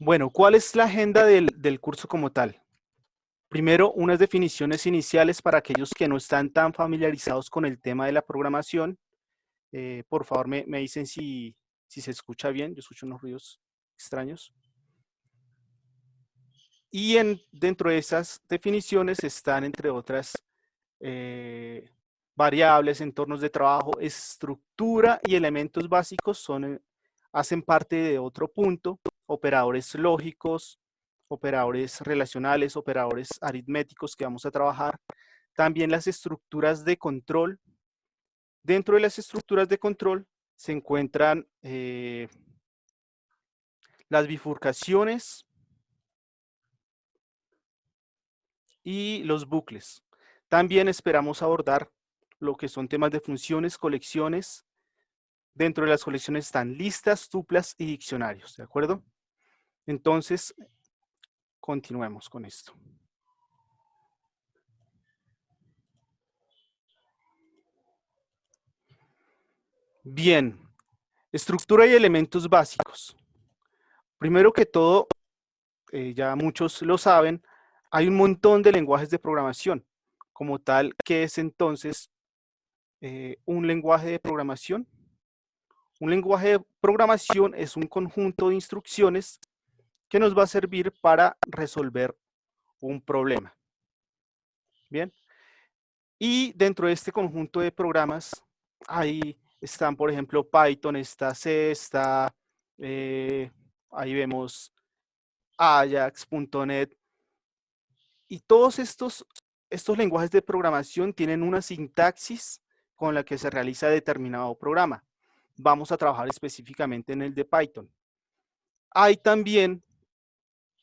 Bueno, ¿cuál es la agenda del curso como tal? Primero, unas definiciones iniciales para aquellos que no están tan familiarizados con el tema de la programación. Por favor, me dicen si se escucha bien. Yo escucho unos ruidos extraños. Y dentro de esas definiciones están, entre otras, variables, entornos de trabajo, estructura y elementos básicos hacen parte de otro punto, operadores lógicos, operadores relacionales, operadores aritméticos que vamos a trabajar. También las estructuras de control. Dentro de las estructuras de control se encuentran las bifurcaciones y los bucles. También esperamos abordar lo que son temas de funciones, colecciones. Dentro de las colecciones están listas, tuplas y diccionarios, ¿de acuerdo? Entonces, continuemos con esto. Bien, estructura y elementos básicos. Primero que todo, ya muchos lo saben, hay un montón de lenguajes de programación. Como tal, ¿qué es entonces un lenguaje de programación? Un lenguaje de programación es un conjunto de instrucciones que nos va a servir para resolver un problema. Bien. Y dentro de este conjunto de programas, ahí están, por ejemplo, Python, está C, está, ahí vemos Ajax.net. Y todos estos lenguajes de programación tienen una sintaxis con la que se realiza determinado programa. Vamos a trabajar específicamente en el de Python. Hay también,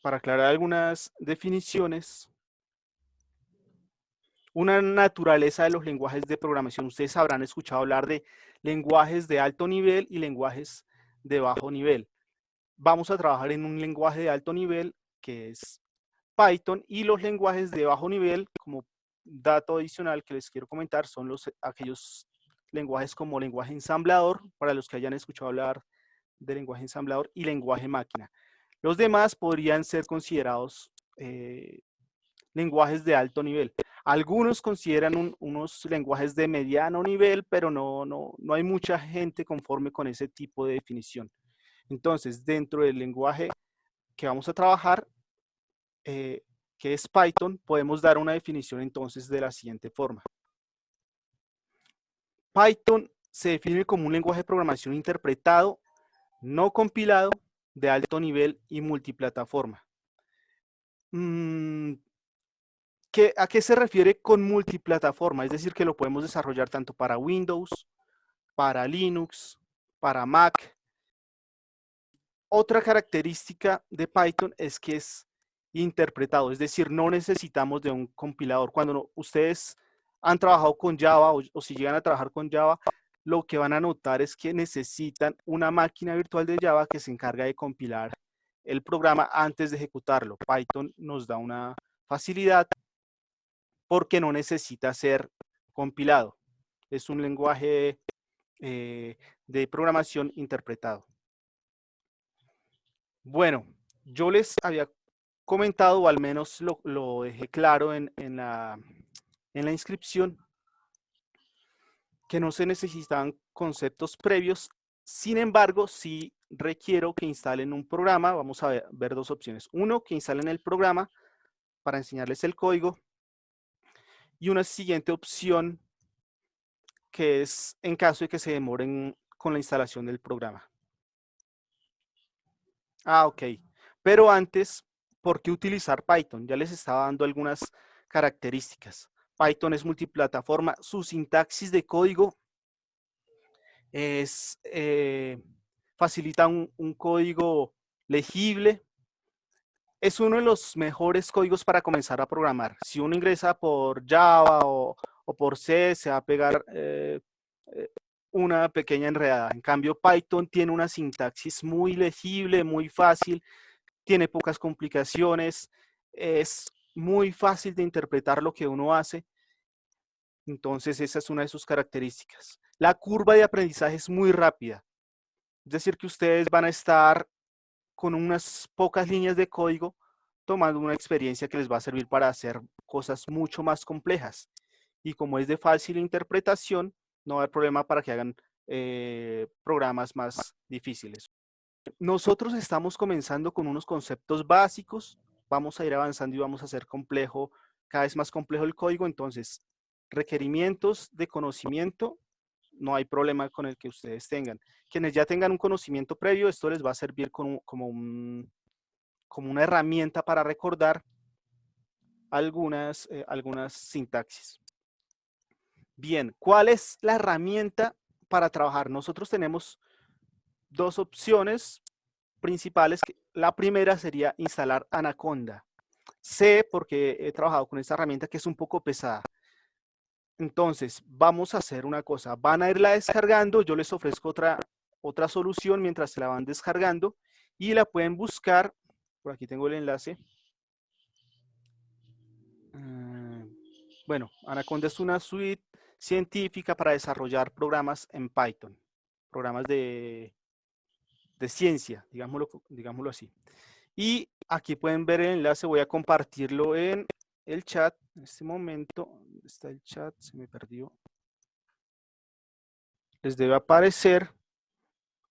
para aclarar algunas definiciones, una naturaleza de los lenguajes de programación. Ustedes habrán escuchado hablar de lenguajes de alto nivel y lenguajes de bajo nivel. Vamos a trabajar en un lenguaje de alto nivel que es Python, y los lenguajes de bajo nivel, como dato adicional que les quiero comentar, son aquellos lenguajes como lenguaje ensamblador, para los que hayan escuchado hablar de lenguaje ensamblador, y lenguaje máquina. Los demás podrían ser considerados lenguajes de alto nivel. Algunos consideran unos lenguajes de mediano nivel, pero no hay mucha gente conforme con ese tipo de definición. Entonces, dentro del lenguaje que vamos a trabajar, que es Python, podemos dar una definición entonces de la siguiente forma. Python se define como un lenguaje de programación interpretado, no compilado, de alto nivel y multiplataforma. ¿A qué se refiere con multiplataforma? Es decir, que lo podemos desarrollar tanto para Windows, para Linux, para Mac. Otra característica de Python es que es interpretado, es decir, no necesitamos de un compilador. Cuando ustedes han trabajado con Java o si llegan a trabajar con Java, lo que van a notar es que necesitan una máquina virtual de Java que se encarga de compilar el programa antes de ejecutarlo. Python nos da una facilidad porque no necesita ser compilado. Es un lenguaje de programación interpretado. Bueno, yo les había comentado, o al menos lo dejé claro en la inscripción, que no se necesitaban conceptos previos. Sin embargo, sí requiero que instalen un programa. Vamos a ver dos opciones. Uno, que instalen el programa para enseñarles el código. Y una siguiente opción, que es en caso de que se demoren con la instalación del programa. Ok. Pero antes, ¿por qué utilizar Python? Ya les estaba dando algunas características. Python es multiplataforma. Su sintaxis de código facilita un código legible. Es uno de los mejores códigos para comenzar a programar. Si uno ingresa por Java o por C, se va a pegar una pequeña enredada. En cambio, Python tiene una sintaxis muy legible, muy fácil, tiene pocas complicaciones, es muy fácil de interpretar lo que uno hace. Entonces, esa es una de sus características. La curva de aprendizaje es muy rápida. Es decir, que ustedes van a estar con unas pocas líneas de código, tomando una experiencia que les va a servir para hacer cosas mucho más complejas. Y como es de fácil interpretación, no va a haber problema para que hagan programas más difíciles. Nosotros estamos comenzando con unos conceptos básicos, vamos a ir avanzando y vamos a hacer complejo, cada vez más complejo el código. Entonces, requerimientos de conocimiento, no hay problema con el que ustedes tengan. Quienes ya tengan un conocimiento previo, esto les va a servir como una herramienta para recordar algunas sintaxis. Bien, ¿cuál es la herramienta para trabajar? Nosotros tenemos dos opciones principales. La primera sería instalar Anaconda. Sé porque he trabajado con esta herramienta que es un poco pesada. Entonces, vamos a hacer una cosa. Van a irla descargando. Yo les ofrezco otra solución mientras se la van descargando y la pueden buscar. Por aquí tengo el enlace. Bueno, Anaconda es una suite científica para desarrollar programas en Python. Programas de ciencia, digámoslo así. Y aquí pueden ver el enlace. Voy a compartirlo en el chat. En este momento, ¿dónde está el chat? Se me perdió. Les debe aparecer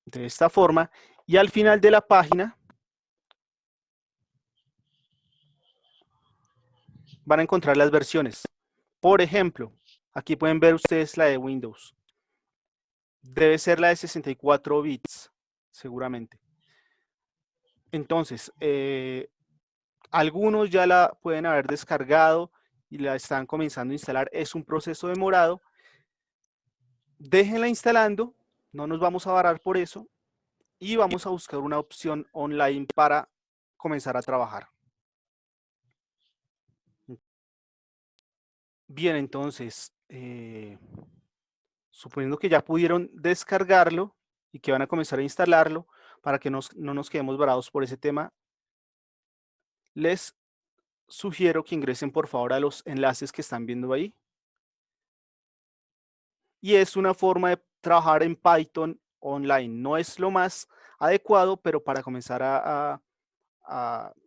de esta forma. Y al final de la página van a encontrar las versiones. Por ejemplo, aquí pueden ver ustedes la de Windows. Debe ser la de 64 bits, seguramente. Entonces, algunos ya la pueden haber descargado y la están comenzando a instalar. Es un proceso demorado. Déjenla instalando, no nos vamos a varar por eso y vamos a buscar una opción online para comenzar a trabajar. Bien, entonces, suponiendo que ya pudieron descargarlo y que van a comenzar a instalarlo, para que no nos quedemos varados por ese tema, les sugiero que ingresen por favor a los enlaces que están viendo ahí. Y es una forma de trabajar en Python online. No es lo más adecuado, pero para comenzar a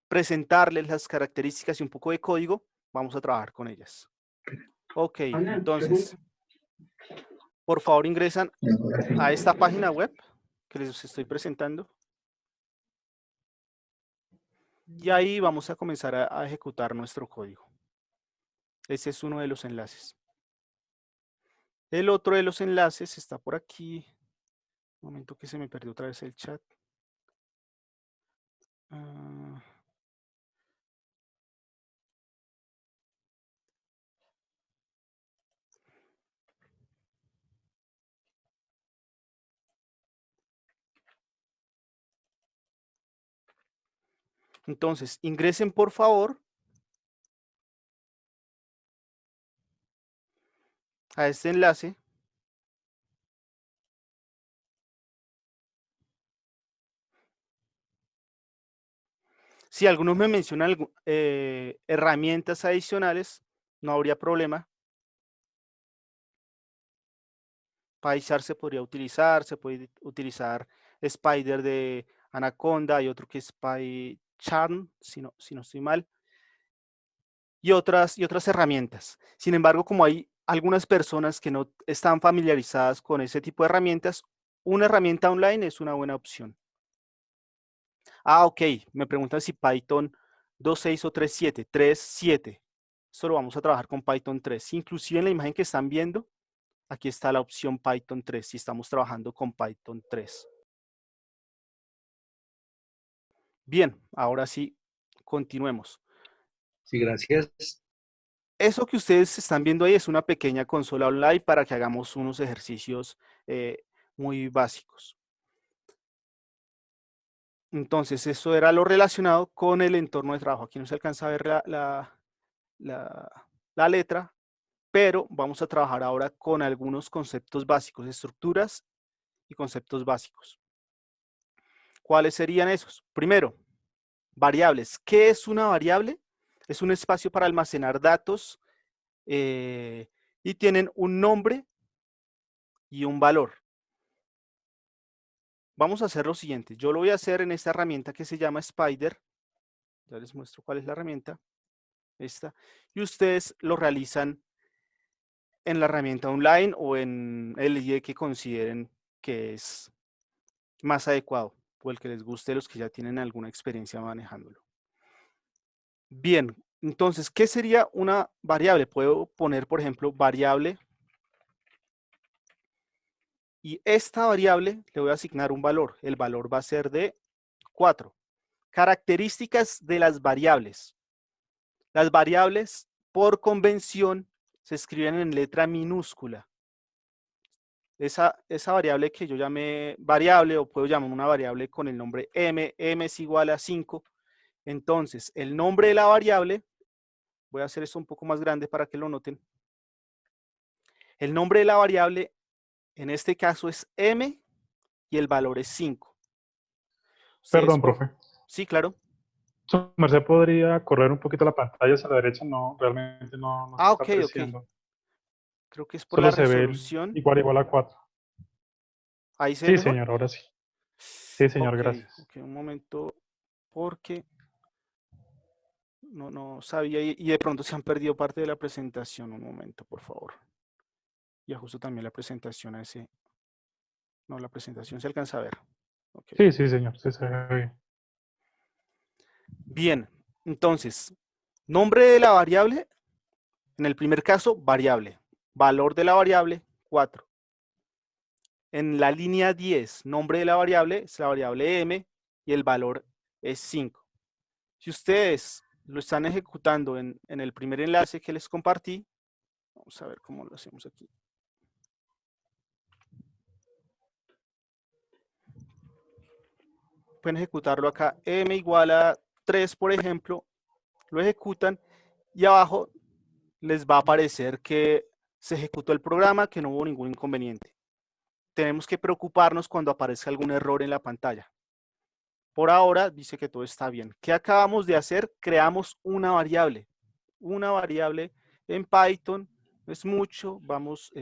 presentarles las características y un poco de código, vamos a trabajar con ellas. Ok, entonces, por favor ingresan a esta página web que les estoy presentando. Y ahí vamos a comenzar a ejecutar nuestro código. Ese es uno de los enlaces. El otro de los enlaces está por aquí. Un momento que se me perdió otra vez el chat. Entonces, ingresen por favor a este enlace. Si algunos me mencionan herramientas adicionales, no habría problema. PyCharm se podría utilizar, se puede utilizar Spider de Anaconda, hay otro que es PyCharm, si no estoy mal, y otras herramientas. Sin embargo, como hay algunas personas que no están familiarizadas con ese tipo de herramientas, una herramienta online es una buena opción. Ok, me preguntan si Python 2.6 o 3.7. 3.7. Esto lo vamos a trabajar con Python 3. Inclusive en la imagen que están viendo, aquí está la opción Python 3 si estamos trabajando con Python 3. Bien, ahora sí, continuemos. Sí, gracias. Eso que ustedes están viendo ahí es una pequeña consola online para que hagamos unos ejercicios muy básicos. Entonces, eso era lo relacionado con el entorno de trabajo. Aquí no se alcanza a ver la letra, pero vamos a trabajar ahora con algunos conceptos básicos, estructuras y conceptos básicos. ¿Cuáles serían esos? Primero, variables. ¿Qué es una variable? Es un espacio para almacenar datos y tienen un nombre y un valor. vamos a hacer lo siguiente. Yo lo voy a hacer en esta herramienta que se llama Spider. Ya les muestro cuál es la herramienta. Esta. Y ustedes lo realizan en la herramienta online o en el IDE que consideren que es más adecuado o el que les guste, los que ya tienen alguna experiencia manejándolo. Bien, entonces, ¿qué sería una variable? Puedo poner, por ejemplo, variable, y esta variable le voy a asignar un valor. El valor va a ser de 4. Características de las variables. Las variables, por convención, se escriben en letra minúscula. Esa variable que yo llamé variable, o puedo llamar una variable con el nombre m es igual a 5. Entonces, el nombre de la variable, voy a hacer esto un poco más grande para que lo noten. El nombre de la variable, en este caso, es m y el valor es 5. Perdón, profe. Sí, claro. Su merced podría correr un poquito la pantalla hacia la derecha, no, realmente no se está Ok. apreciando. Creo que es por la Solo se ve resolución. igual a 4. ¿Ahí se ve Sí, mejor? señor, ahora sí. Sí, señor, Ok, gracias. un momento, porque no sabía y de pronto se han perdido parte de la presentación. Un momento, por favor. Y ajusto también la presentación a ese. No, la presentación se alcanza a ver. Okay. Sí, señor, sí se ve bien. Bien, entonces, nombre de la variable, en el primer caso, variable. Valor de la variable, 4. En la línea 10, nombre de la variable es la variable m y el valor es 5. Si ustedes lo están ejecutando en el primer enlace que les compartí, vamos a ver cómo lo hacemos aquí. Pueden ejecutarlo acá, m igual a 3, por ejemplo, lo ejecutan y abajo les va a aparecer que se ejecutó el programa, que no hubo ningún inconveniente. Tenemos que preocuparnos cuando aparezca algún error en la pantalla. Por ahora dice que todo está bien. ¿Qué acabamos de hacer? Creamos una variable. Una variable en Python. No es mucho. Vamos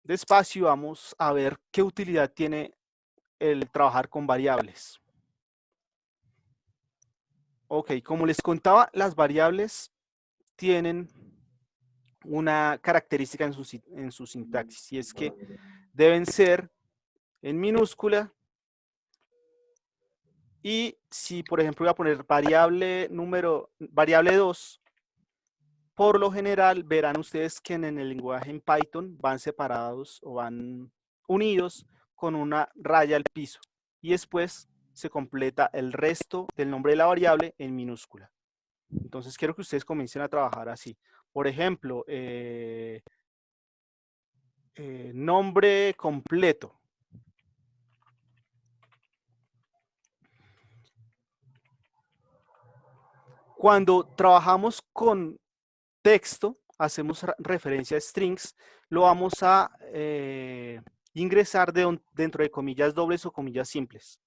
despacio. Vamos a ver qué utilidad tiene el trabajar con variables. Ok, como les contaba, las variables tienen una característica en su sintaxis, y es que deben ser en minúscula. Y si, por ejemplo, voy a poner variable 2, por lo general verán ustedes que en el lenguaje en Python van separados o van unidos con una raya al piso. Y después se completa el resto del nombre de la variable en minúscula. Entonces quiero que ustedes comiencen a trabajar así. Por ejemplo, nombre completo. Cuando trabajamos con texto, hacemos referencia a strings, lo vamos a ingresar dentro de comillas dobles o comillas simples.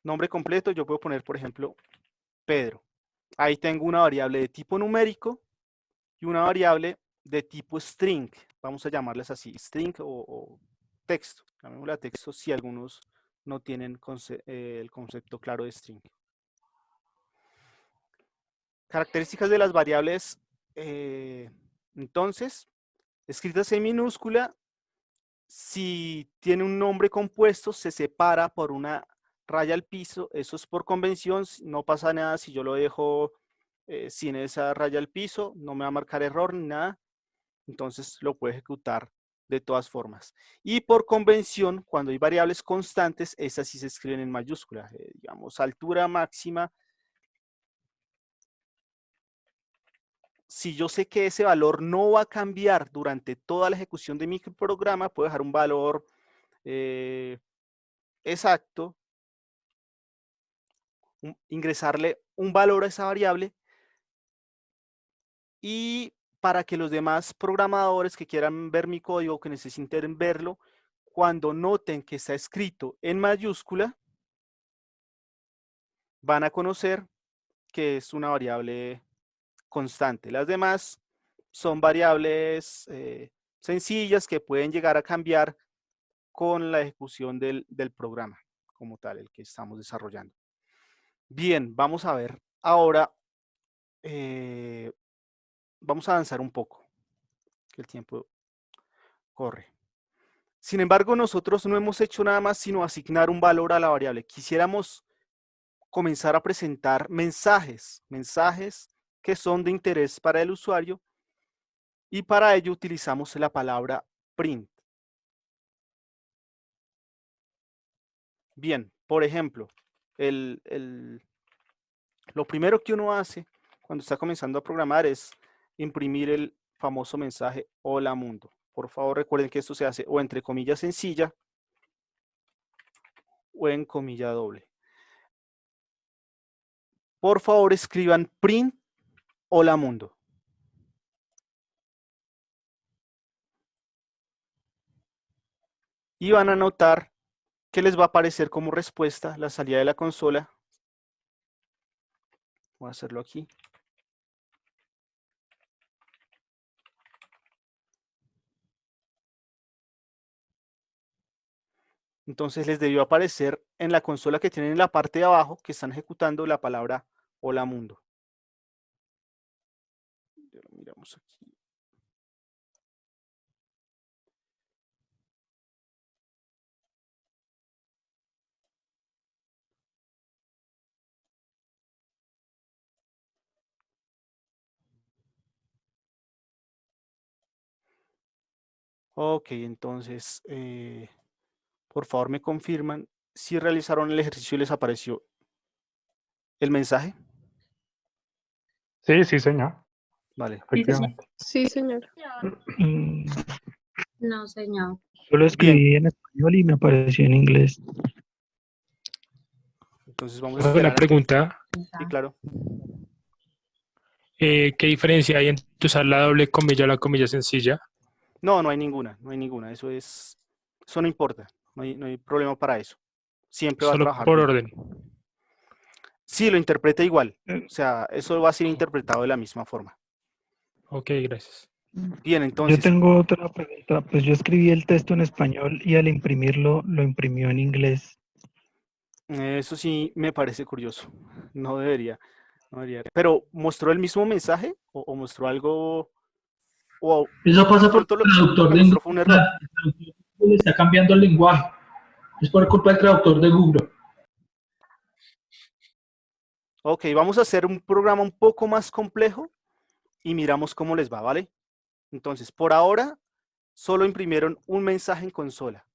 Nombre completo, yo puedo poner, por ejemplo, Pedro. Ahí tengo una variable de tipo numérico y una variable de tipo string. Vamos a llamarles así, string o texto. Llamémosla texto si algunos no tienen el concepto claro de string. Características de las variables, entonces, escritas en minúscula, si tiene un nombre compuesto, se separa por una raya al piso. Eso es por convención, no pasa nada si yo lo dejo sin esa raya al piso, no me va a marcar error ni nada. Entonces lo puedo ejecutar de todas formas. Y por convención, cuando hay variables constantes, esas sí se escriben en mayúscula. Digamos, altura máxima. Si yo sé que ese valor no va a cambiar durante toda la ejecución de mi programa, puedo dejar un valor exacto, ingresarle un valor a esa variable, y para que los demás programadores que quieran ver mi código, que necesiten verlo, cuando noten que está escrito en mayúscula, van a conocer que es una variable constante. Las demás son variables sencillas que pueden llegar a cambiar con la ejecución del programa como tal, el que estamos desarrollando. Bien, vamos a ver ahora, vamos a avanzar un poco, que el tiempo corre. Sin embargo, nosotros no hemos hecho nada más sino asignar un valor a la variable. Quisiéramos comenzar a presentar mensajes que son de interés para el usuario, y para ello utilizamos la palabra print. Bien, por ejemplo, lo primero que uno hace cuando está comenzando a programar es imprimir el famoso mensaje "Hola mundo". Por favor, recuerden que esto se hace o entre comilla sencilla o en comilla doble. Por favor, escriban print "Hola mundo". Y van a notar que les va a aparecer como respuesta la salida de la consola. Voy a hacerlo aquí. Entonces les debió aparecer en la consola que tienen en la parte de abajo que están ejecutando la palabra "Hola mundo". Ya lo miramos aquí. Ok, entonces, por favor me confirman si realizaron el ejercicio y les apareció el mensaje. Sí, sí, señor. Vale. Efectivamente. Sí, señor. Mm, No, señor. Yo lo Bien, escribí en español y me apareció en inglés. entonces vamos a Una esperar a que... pregunta, Sí, claro. ¿qué diferencia hay entre usar la doble comilla o la comilla sencilla? No, no hay ninguna, eso no importa, no hay problema para eso. Siempre va a Solo trabajar por bien. orden. Sí, lo interpreta igual, o sea, eso va a ser interpretado de la misma forma. Ok, gracias. Bien, Yo entonces, tengo otra pregunta. Pues yo escribí el texto en español y al imprimirlo lo imprimió en inglés. eso sí me parece curioso. No debería, no debería. Pero, ¿mostró el mismo mensaje o mostró algo? O Eso de pasa por pronto el lo traductor que de mostró fue un error. El traductor de Google está cambiando el lenguaje. Es por culpa del traductor de Google. Ok, vamos a hacer un programa un poco más complejo y miramos cómo les va, ¿vale? Entonces, por ahora, solo imprimieron un mensaje en consola.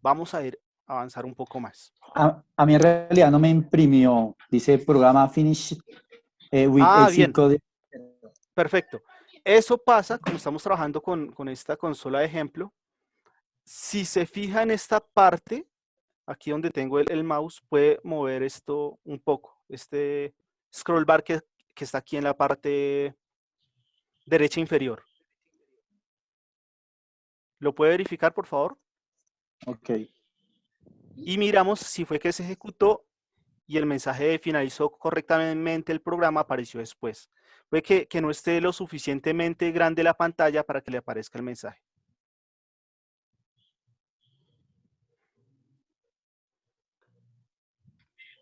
Vamos a avanzar un poco más. A mí en realidad no me imprimió, dice programa finish with Bien, AC. perfecto. Eso pasa cuando estamos trabajando con esta consola de ejemplo. Si se fija en esta parte, aquí donde tengo el mouse, puede mover esto un poco. Este scroll bar que está aquí en la parte derecha inferior. ¿Lo puede verificar, por favor? Ok. Y miramos si fue que se ejecutó y el mensaje finalizó correctamente el programa, apareció después. Puede que no esté lo suficientemente grande la pantalla para que le aparezca el mensaje.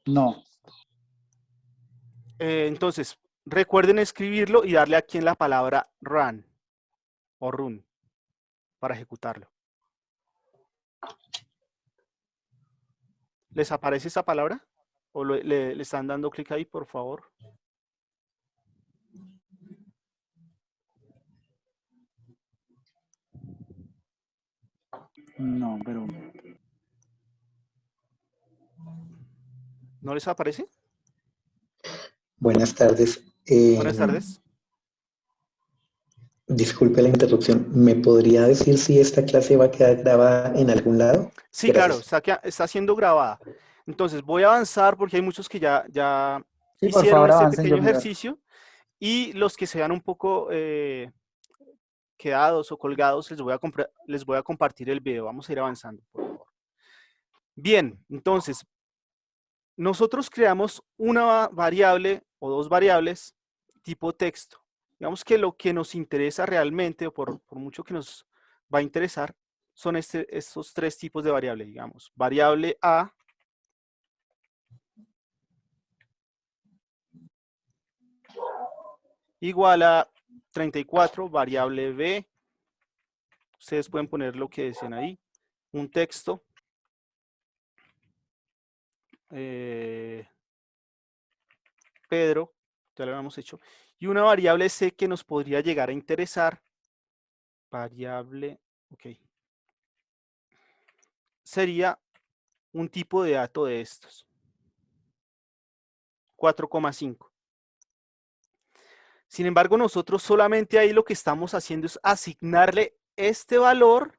No. Entonces, recuerden escribirlo y darle aquí en la palabra run o run para ejecutarlo. ¿Les aparece esa palabra? ¿O le están dando clic ahí, por favor? No, pero ¿No les aparece? Buenas tardes. Buenas tardes. Disculpe la interrupción. ¿Me podría decir si esta clase va a quedar grabada en algún lado? Sí, Gracias. claro, está siendo grabada. Entonces voy a avanzar porque hay muchos que ya sí, por hicieron favor este avancen, yo pequeño miro. ejercicio, y los que se vean un poco quedados o colgados, les voy a compartir el video. Vamos a ir avanzando, por favor. Bien, entonces, nosotros creamos una variable o dos variables tipo texto. Digamos que lo que nos interesa realmente, o por mucho que nos va a interesar, son estos tres tipos de variable, digamos. Variable A igual a 34, variable B. Ustedes pueden poner lo que deseen ahí. Un texto. Pedro, ya lo habíamos hecho. Y una variable C que nos podría llegar a interesar. Variable, ok. Sería un tipo de dato de estos. 4,5. Sin embargo, nosotros solamente ahí lo que estamos haciendo es asignarle este valor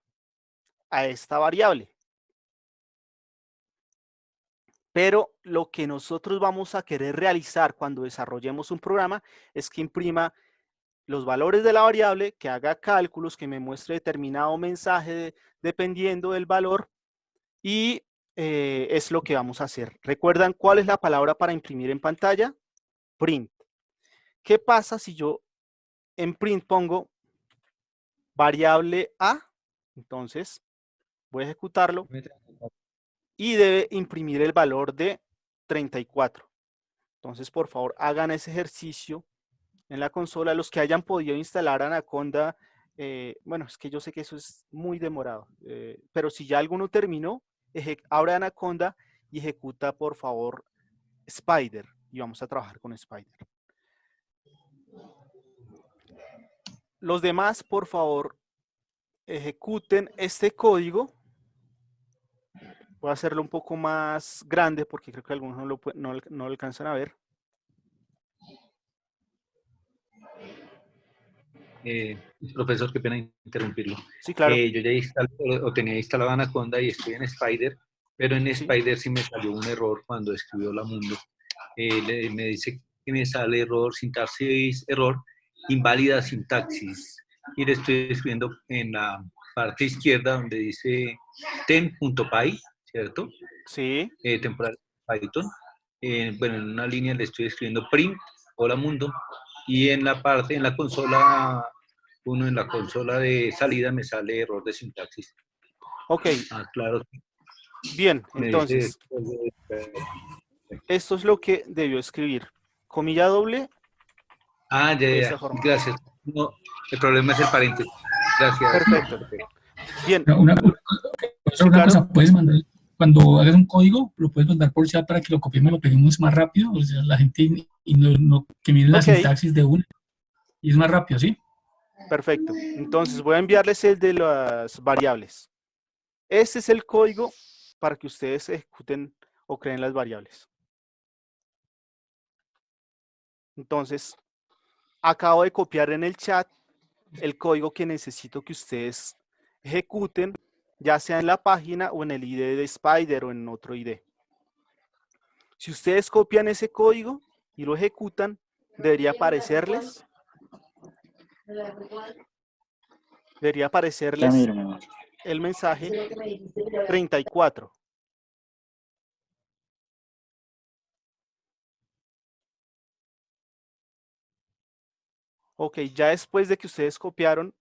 a esta variable. Pero lo que nosotros vamos a querer realizar cuando desarrollemos un programa es que imprima los valores de la variable, que haga cálculos, que me muestre determinado mensaje dependiendo del valor, y es lo que vamos a hacer. ¿Recuerdan cuál es la palabra para imprimir en pantalla? Print. ¿Qué pasa si yo en print pongo variable A? Entonces voy a ejecutarlo y debe imprimir el valor de 34. Entonces, por favor, hagan ese ejercicio en la consola. Los que hayan podido instalar Anaconda, bueno, es que yo sé que eso es muy demorado, pero si ya alguno terminó, abre Anaconda y ejecuta, por favor, Spider. Y vamos a trabajar con Spider. Los demás, por favor, ejecuten este código. Voy a hacerlo un poco más grande porque creo que algunos no lo alcanzan a ver. Profesor, qué pena interrumpirlo. Sí, claro. Yo ya tenía instalado Anaconda y estoy en Spider, pero en Sí. Spider sí me salió un error cuando escribió la Mundo. Me dice que me sale error, sintaxis, error, inválida sintaxis. Y le estoy escribiendo en la parte izquierda donde dice tem.py, ¿cierto? Sí. Temporal Python. Bueno, en una línea le estoy escribiendo print, hola mundo, y en la parte, en la consola, en la consola de salida me sale error de sintaxis. Ok. Claro. Bien, Me entonces, dice, esto es lo que debió escribir. Comilla doble. De esta forma. Gracias. No, el problema es el paréntesis. Gracias. Perfecto. Bien. Una Sí, claro. cosa, puedes mandar, cuando hagas un código, lo puedes mandar por chat para que lo copiemos y lo peguemos más rápido. O sea, la gente que miren la sintaxis de una y es más rápido, ¿sí? Perfecto. Entonces voy a enviarles el de las variables. Este es el código para que ustedes ejecuten o creen las variables. Entonces, acabo de copiar en el chat el código que necesito que ustedes ejecuten, ya sea en la página o en el ID de Spider o en otro ID. Si ustedes copian ese código y lo ejecutan, debería aparecerles el mensaje 34. Ok, ya después de que ustedes copiaron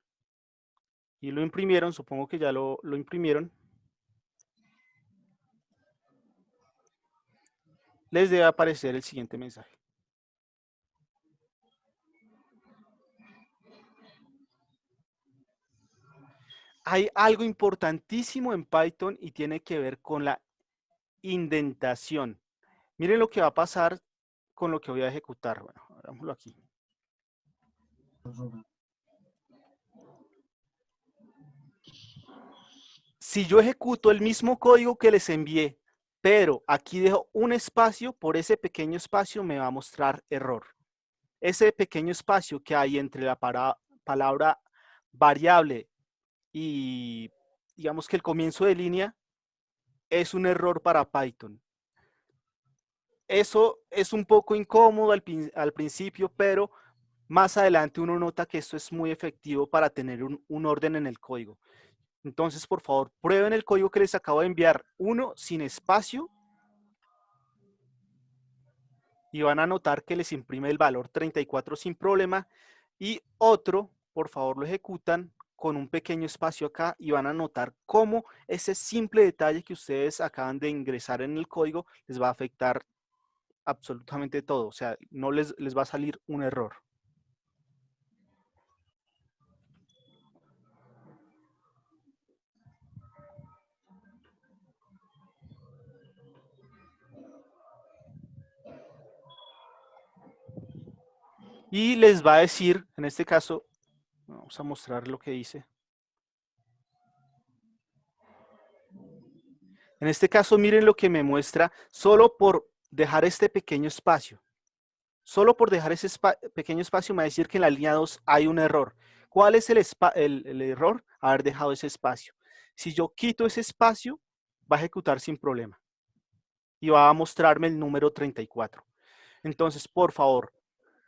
y lo imprimieron, supongo que ya lo imprimieron, les debe aparecer el siguiente mensaje. Hay algo importantísimo en Python y tiene que ver con la indentación. Miren lo que va a pasar con lo que voy a ejecutar. Bueno, hagámoslo aquí. Si yo ejecuto el mismo código que les envié, pero aquí dejo un espacio, por ese pequeño espacio me va a mostrar error. Ese pequeño espacio que hay entre la palabra variable y digamos que el comienzo de línea es un error para Python. Eso es un poco incómodo al principio, pero más adelante uno nota que esto es muy efectivo para tener un orden en el código. Entonces, por favor, prueben el código que les acabo de enviar, uno sin espacio, y van a notar que les imprime el valor 34 sin problema, y otro, por favor, lo ejecutan con un pequeño espacio acá y van a notar cómo ese simple detalle que ustedes acaban de ingresar en el código les va a afectar absolutamente todo. O sea, no les va a salir un error. Y les va a decir, en este caso, vamos a mostrar lo que dice. En este caso, miren lo que me muestra, solo por dejar este pequeño espacio. Solo por dejar ese pequeño espacio me va a decir que en la línea 2 hay un error. ¿Cuál es el error? Haber dejado ese espacio. Si yo quito ese espacio, va a ejecutar sin problema. Y va a mostrarme el número 34. Entonces, por favor,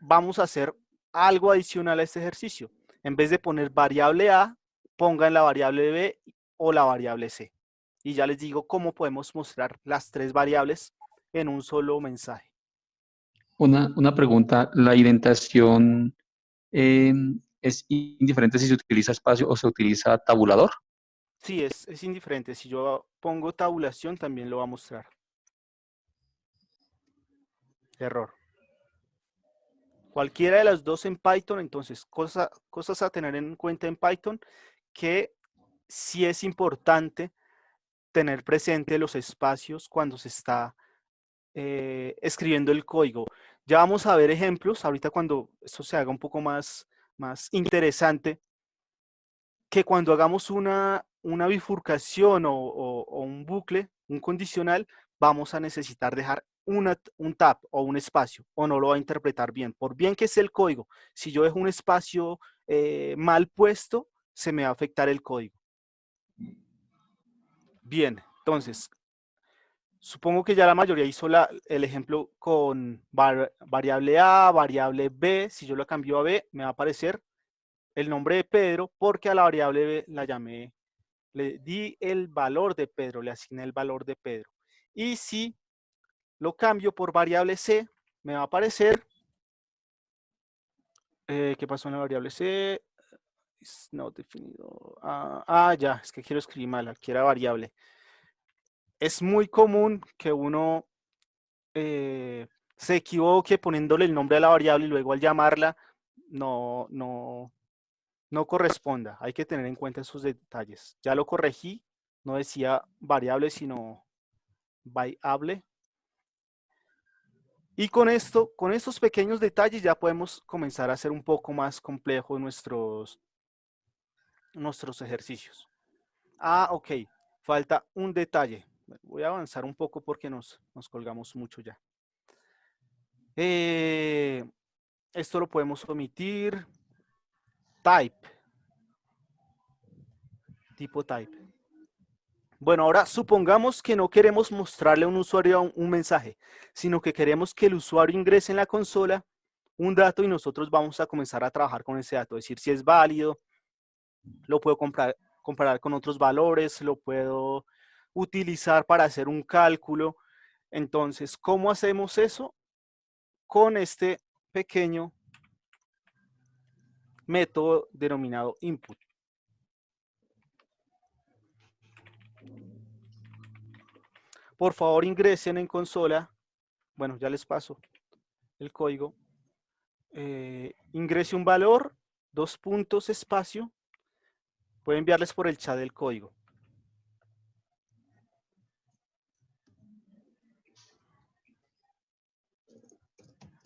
vamos a hacer algo adicional a este ejercicio. En vez de poner variable A, pongan la variable B o la variable C. Y ya les digo cómo podemos mostrar las tres variables en un solo mensaje. Una pregunta, ¿la indentación es indiferente si se utiliza espacio o se utiliza tabulador? Sí, es indiferente. Si yo pongo tabulación, también lo va a mostrar. Error. Cualquiera de las dos en Python, entonces, cosas a tener en cuenta en Python, que sí es importante tener presente los espacios cuando se está escribiendo el código. Ya vamos a ver ejemplos, ahorita cuando esto se haga un poco más interesante, que cuando hagamos una bifurcación o un bucle, un condicional, vamos a necesitar dejar un tab o un espacio, o no lo va a interpretar bien. Por bien que sea el código, si yo dejo un espacio mal puesto, se me va a afectar el código. Bien, entonces, supongo que ya la mayoría hizo el ejemplo con variable A, variable B. Si yo la cambio a B, me va a aparecer el nombre de Pedro, porque a la variable B la llamé, le di el valor de Pedro, le asigné el valor de Pedro. Y si lo cambio por variable C, me va a aparecer, ¿qué pasó en la variable C? No definido. Ya, es que quiero escribir mal, aquí era variable. Es muy común que uno se equivoque poniéndole el nombre a la variable y luego al llamarla no corresponda. Hay que tener en cuenta esos detalles. Ya lo corregí, no decía variable, sino variable. Y con estos pequeños detalles ya podemos comenzar a hacer un poco más complejo nuestros ejercicios. Ok, falta un detalle. Voy a avanzar un poco porque nos colgamos mucho ya. Esto lo podemos omitir. Type. Tipo type. Bueno, ahora supongamos que no queremos mostrarle a un usuario un mensaje, sino que queremos que el usuario ingrese en la consola un dato y nosotros vamos a comenzar a trabajar con ese dato, es decir, si es válido, lo puedo comparar con otros valores, lo puedo utilizar para hacer un cálculo. Entonces, ¿cómo hacemos eso? Con este pequeño método denominado input. Por favor, ingresen en consola. Bueno, ya les paso el código. Ingrese un valor, 2 puntos, espacio. Voy a enviarles por el chat del código.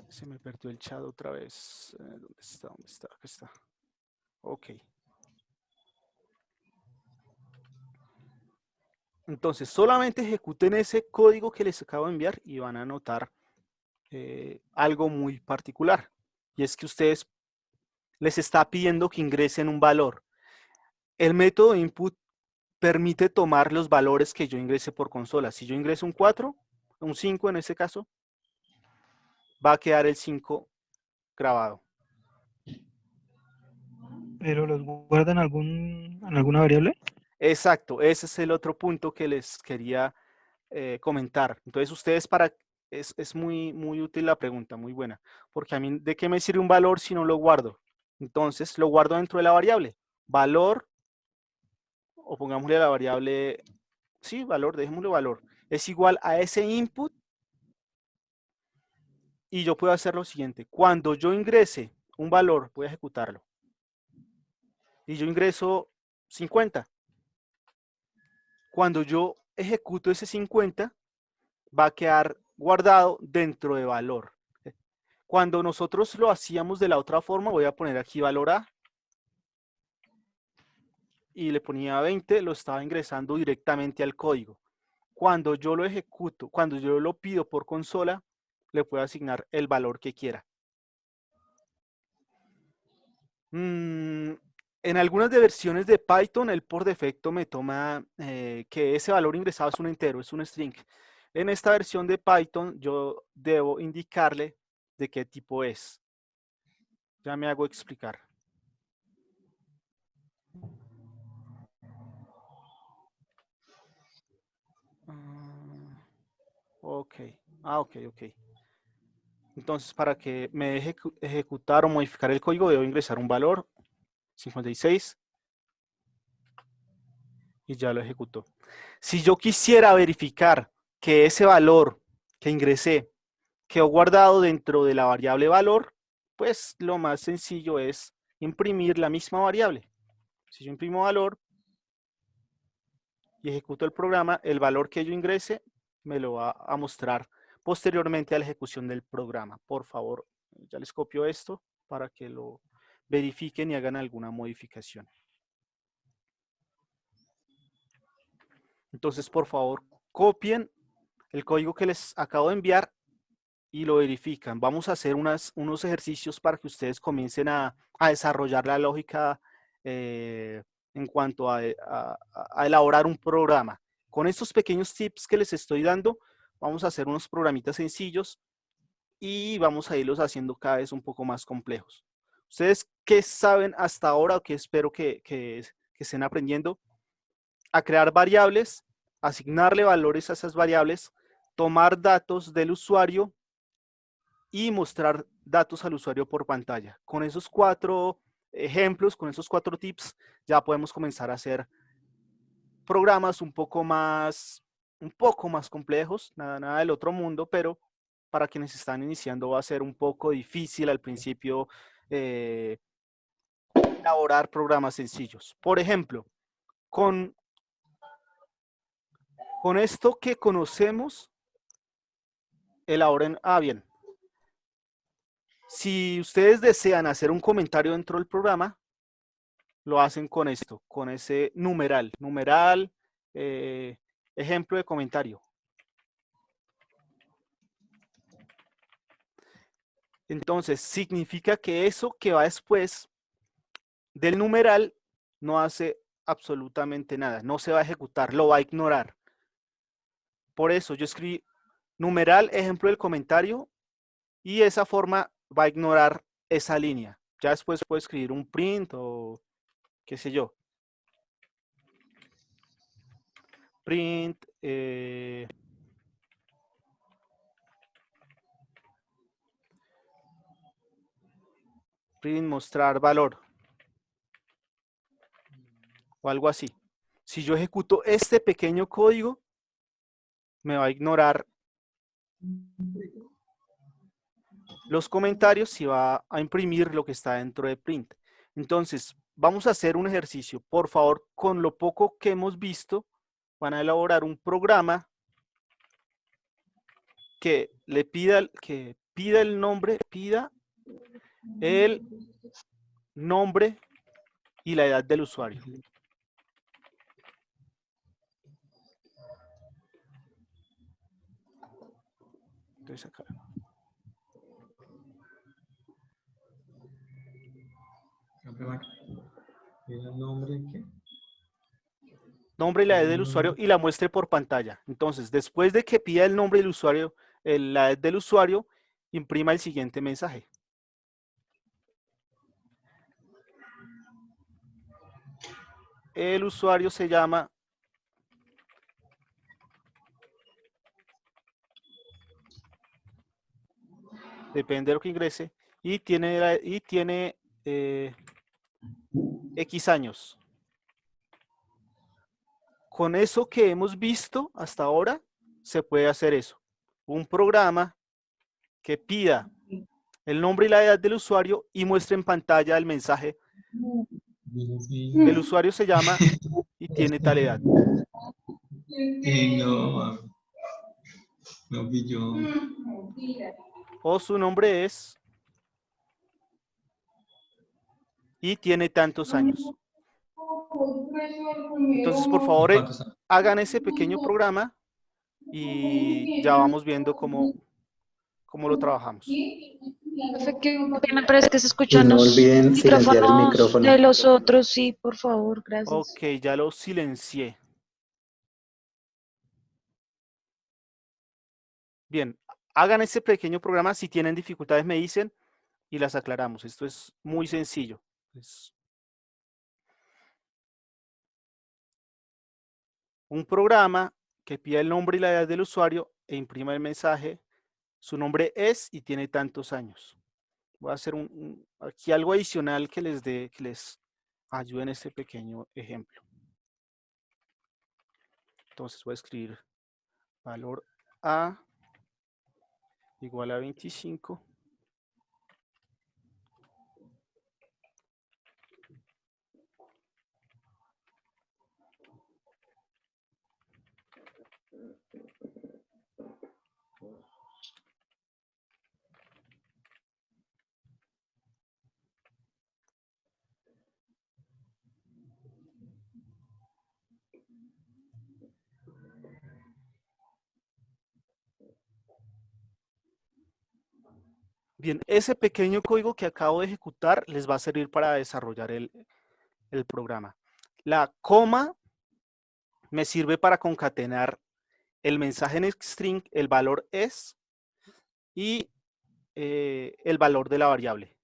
Se me perdió el chat otra vez. ¿Dónde está? ¿Dónde está? Aquí está. Ok. Entonces, solamente ejecuten ese código que les acabo de enviar y van a notar algo muy particular. Y es que ustedes les está pidiendo que ingresen un valor. El método input permite tomar los valores que yo ingrese por consola. Si yo ingreso un 4, un 5 en este caso, va a quedar el 5 grabado. ¿Pero los guardan en alguna variable? Exacto, ese es el otro punto que les quería comentar. Entonces, ustedes es muy útil la pregunta, muy buena, porque a mí, ¿de qué me sirve un valor si no lo guardo? Entonces, lo guardo dentro de la variable. valor, o pongámosle la variable, sí, valor, dejémosle valor, es igual a ese input, y yo puedo hacer lo siguiente. Cuando yo ingrese un valor, voy a ejecutarlo, y yo ingreso 50. Cuando yo ejecuto ese 50, va a quedar guardado dentro de valor. Cuando nosotros lo hacíamos de la otra forma, voy a poner aquí valor A, y le ponía 20, lo estaba ingresando directamente al código. Cuando yo lo ejecuto, cuando yo lo pido por consola, le puedo asignar el valor que quiera. En algunas de versiones de Python, él por defecto me toma que ese valor ingresado es un entero, es un string. En esta versión de Python, yo debo indicarle de qué tipo es. Ya me hago explicar. Ok. Ok. Entonces, para que me deje ejecutar o modificar el código, debo ingresar un valor, 56, y ya lo ejecutó. Si yo quisiera verificar que ese valor que ingresé quedó guardado dentro de la variable valor, pues lo más sencillo es imprimir la misma variable. Si yo imprimo valor y ejecuto el programa, el valor que yo ingrese me lo va a mostrar posteriormente a la ejecución del programa. Por favor, ya les copio esto para que lo verifiquen y hagan alguna modificación. Entonces, por favor, copien el código que les acabo de enviar y lo verifican. Vamos a hacer unos ejercicios para que ustedes comiencen a desarrollar la lógica en cuanto a elaborar un programa. Con estos pequeños tips que les estoy dando, vamos a hacer unos programitas sencillos y vamos a irlos haciendo cada vez un poco más complejos. ¿Ustedes qué saben hasta ahora o qué espero que estén aprendiendo? A crear variables, asignarle valores a esas variables, tomar datos del usuario y mostrar datos al usuario por pantalla. Con esos 4 ejemplos, con esos 4 tips, ya podemos comenzar a hacer programas un poco más complejos, nada del otro mundo, pero para quienes están iniciando va a ser un poco difícil al principio elaborar programas sencillos. Por ejemplo, con esto que conocemos, elaboren, bien. Si ustedes desean hacer un comentario dentro del programa, lo hacen con esto, con ese numeral, ejemplo de comentario. Entonces, significa que eso que va después del numeral no hace absolutamente nada, no se va a ejecutar, lo va a ignorar. Por eso yo escribí numeral, ejemplo del comentario, y de esa forma va a ignorar esa línea. Ya después puedo escribir un print o qué sé yo. Print, print mostrar valor. O algo así. Si yo ejecuto este pequeño código, me va a ignorar los comentarios y va a imprimir lo que está dentro de print. Entonces, vamos a hacer un ejercicio. Por favor, con lo poco que hemos visto, van a elaborar un programa que le pida el nombre y la edad del usuario. Entonces acá. Nombre y la edad del usuario y la muestre por pantalla. Entonces, después de que pida el nombre del usuario, la edad del usuario, imprima el siguiente mensaje. El usuario se llama depende de lo que ingrese y tiene X años. Con eso que hemos visto hasta ahora, se puede hacer eso. Un programa que pida el nombre y la edad del usuario y muestre en pantalla el mensaje. El usuario se llama y tiene tal edad. O su nombre es y tiene tantos años. Entonces, por favor, hagan ese pequeño programa y ya vamos viendo cómo lo trabajamos. Qué pena, pero es que se Y escuchan no los olviden silenciar el micrófonos micrófono. de los otros, sí, por favor, gracias. Ok, ya lo silencié. Bien, hagan ese pequeño programa. Si tienen dificultades me dicen y las aclaramos. Esto es muy sencillo. Es un programa que pida el nombre y la edad del usuario e imprima el mensaje. Su nombre es y tiene tantos años. Voy a hacer aquí algo adicional que les ayude en este pequeño ejemplo. Entonces voy a escribir valor A igual a 25. Bien, ese pequeño código que acabo de ejecutar les va a servir para desarrollar el programa. La coma me sirve para concatenar el mensaje en string, el valor es y el valor de la variable.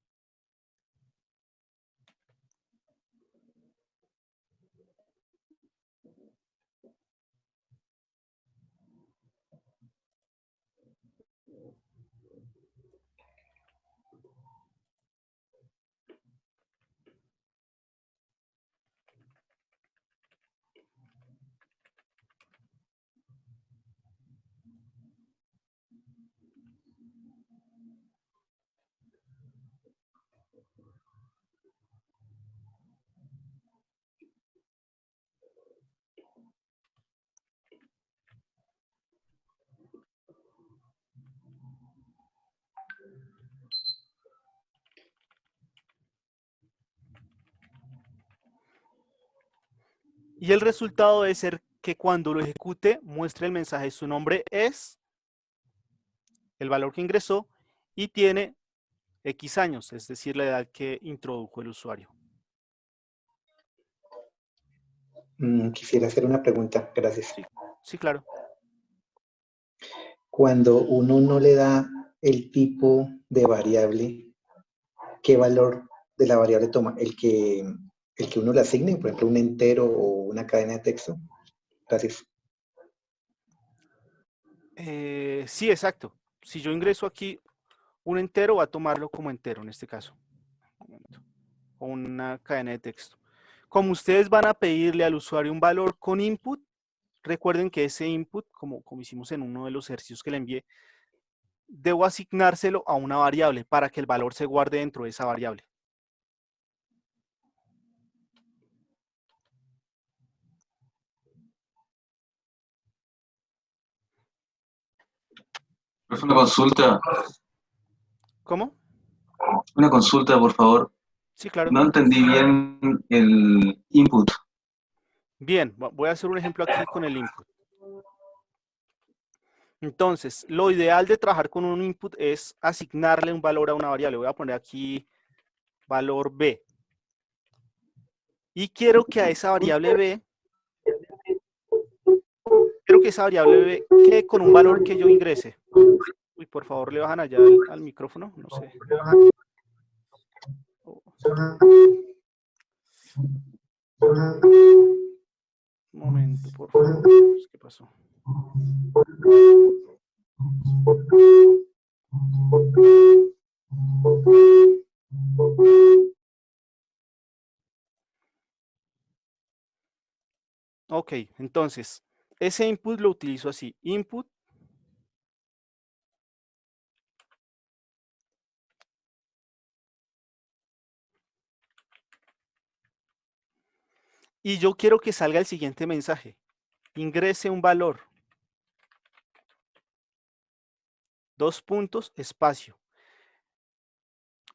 Y el resultado debe ser que cuando lo ejecute muestre el mensaje, su nombre es el valor que ingresó y tiene X años, es decir, la edad que introdujo el usuario. Quisiera hacer una pregunta, gracias. Sí, claro. Cuando uno no le da el tipo de variable, ¿qué valor de la variable toma? ¿El que uno le asigne, por ejemplo, un entero o una cadena de texto? Gracias. Sí, exacto. Si yo ingreso aquí un entero, va a tomarlo como entero en este caso. O una cadena de texto. Como ustedes van a pedirle al usuario un valor con input, recuerden que ese input, como hicimos en uno de los ejercicios que le envié, debo asignárselo a una variable para que el valor se guarde dentro de esa variable. Una consulta. ¿Cómo? Una consulta, por favor. Sí, claro. No entendí bien el input. Bien, voy a hacer un ejemplo aquí con el input. Entonces, lo ideal de trabajar con un input es asignarle un valor a una variable. Voy a poner aquí valor B. Y quiero que a esa variable B, quede con un valor que yo ingrese. Uy, por favor, le bajan allá al micrófono, no sé. Un momento, por favor. ¿Qué pasó? Ok, entonces, ese input lo utilizo así. Input. Y yo quiero que salga el siguiente mensaje. Ingrese un valor. Dos puntos, espacio.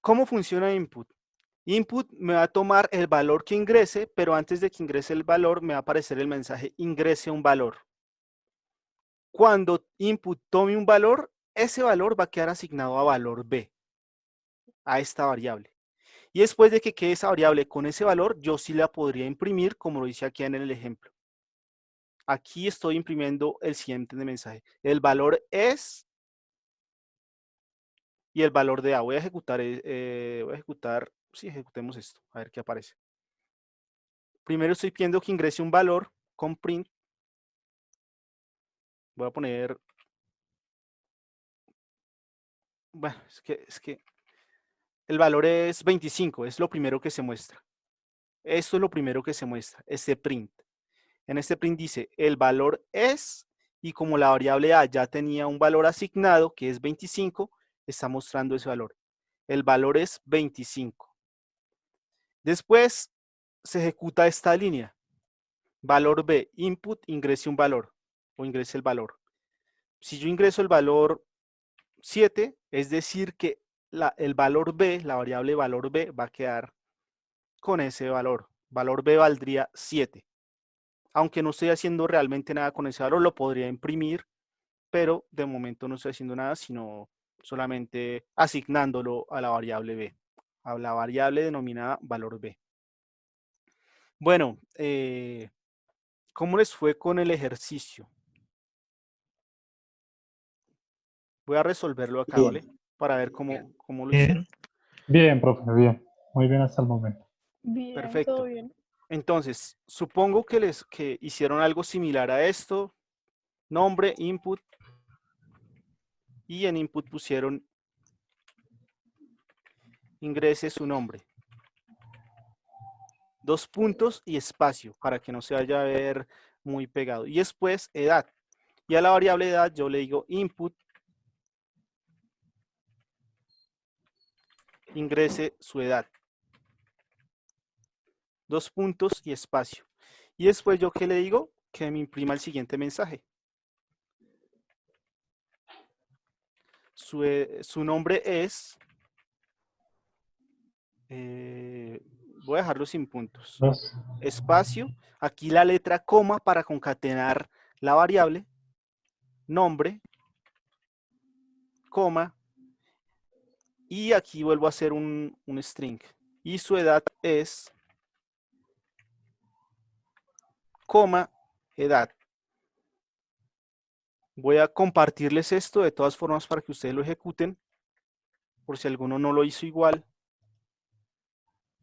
¿Cómo funciona input? Input me va a tomar el valor que ingrese, pero antes de que ingrese el valor me va a aparecer el mensaje ingrese un valor. Cuando input tome un valor, ese valor va a quedar asignado a valor B, a esta variable. Y después de que quede esa variable con ese valor, yo sí la podría imprimir como lo hice aquí en el ejemplo. Aquí estoy imprimiendo el siguiente mensaje. El valor es y el valor de A. Voy a ejecutar, sí, ejecutemos esto, a ver qué aparece. Primero estoy pidiendo que ingrese un valor con print. Voy a poner, bueno, es que el valor es 25, es lo primero que se muestra. Esto es lo primero que se muestra, este print. En este print dice, el valor es, y como la variable A ya tenía un valor asignado, que es 25, está mostrando ese valor. El valor es 25. Después se ejecuta esta línea. Valor B, input, ingrese un valor, o ingrese el valor. Si yo ingreso el valor 7, es decir que el valor B, la variable valor B, va a quedar con ese valor. Valor B valdría 7. Aunque no estoy haciendo realmente nada con ese valor, lo podría imprimir, pero de momento no estoy haciendo nada, sino solamente asignándolo a la variable B, a la variable denominada valor B. Bueno, ¿cómo les fue con el ejercicio? Voy a resolverlo acá, Bien. ¿vale? Para ver cómo lo hicieron. Bien, profe, bien. Muy bien hasta el momento. Bien, Perfecto. todo bien. Entonces, supongo que hicieron algo similar a esto. Nombre, input. Y en input pusieron ingrese su nombre. Dos puntos y espacio para que no se vaya a ver muy pegado. Y después edad. Y a la variable edad yo le digo input. Ingrese su edad. Dos puntos y espacio. Y después yo ¿qué le digo? Que me imprima el siguiente mensaje. Su nombre es... voy a dejarlo sin puntos. Espacio. Aquí la letra coma para concatenar la variable. Nombre. Coma. Y aquí vuelvo a hacer un string. Y su edad es... coma, edad. Voy a compartirles esto de todas formas para que ustedes lo ejecuten. Por si alguno no lo hizo igual.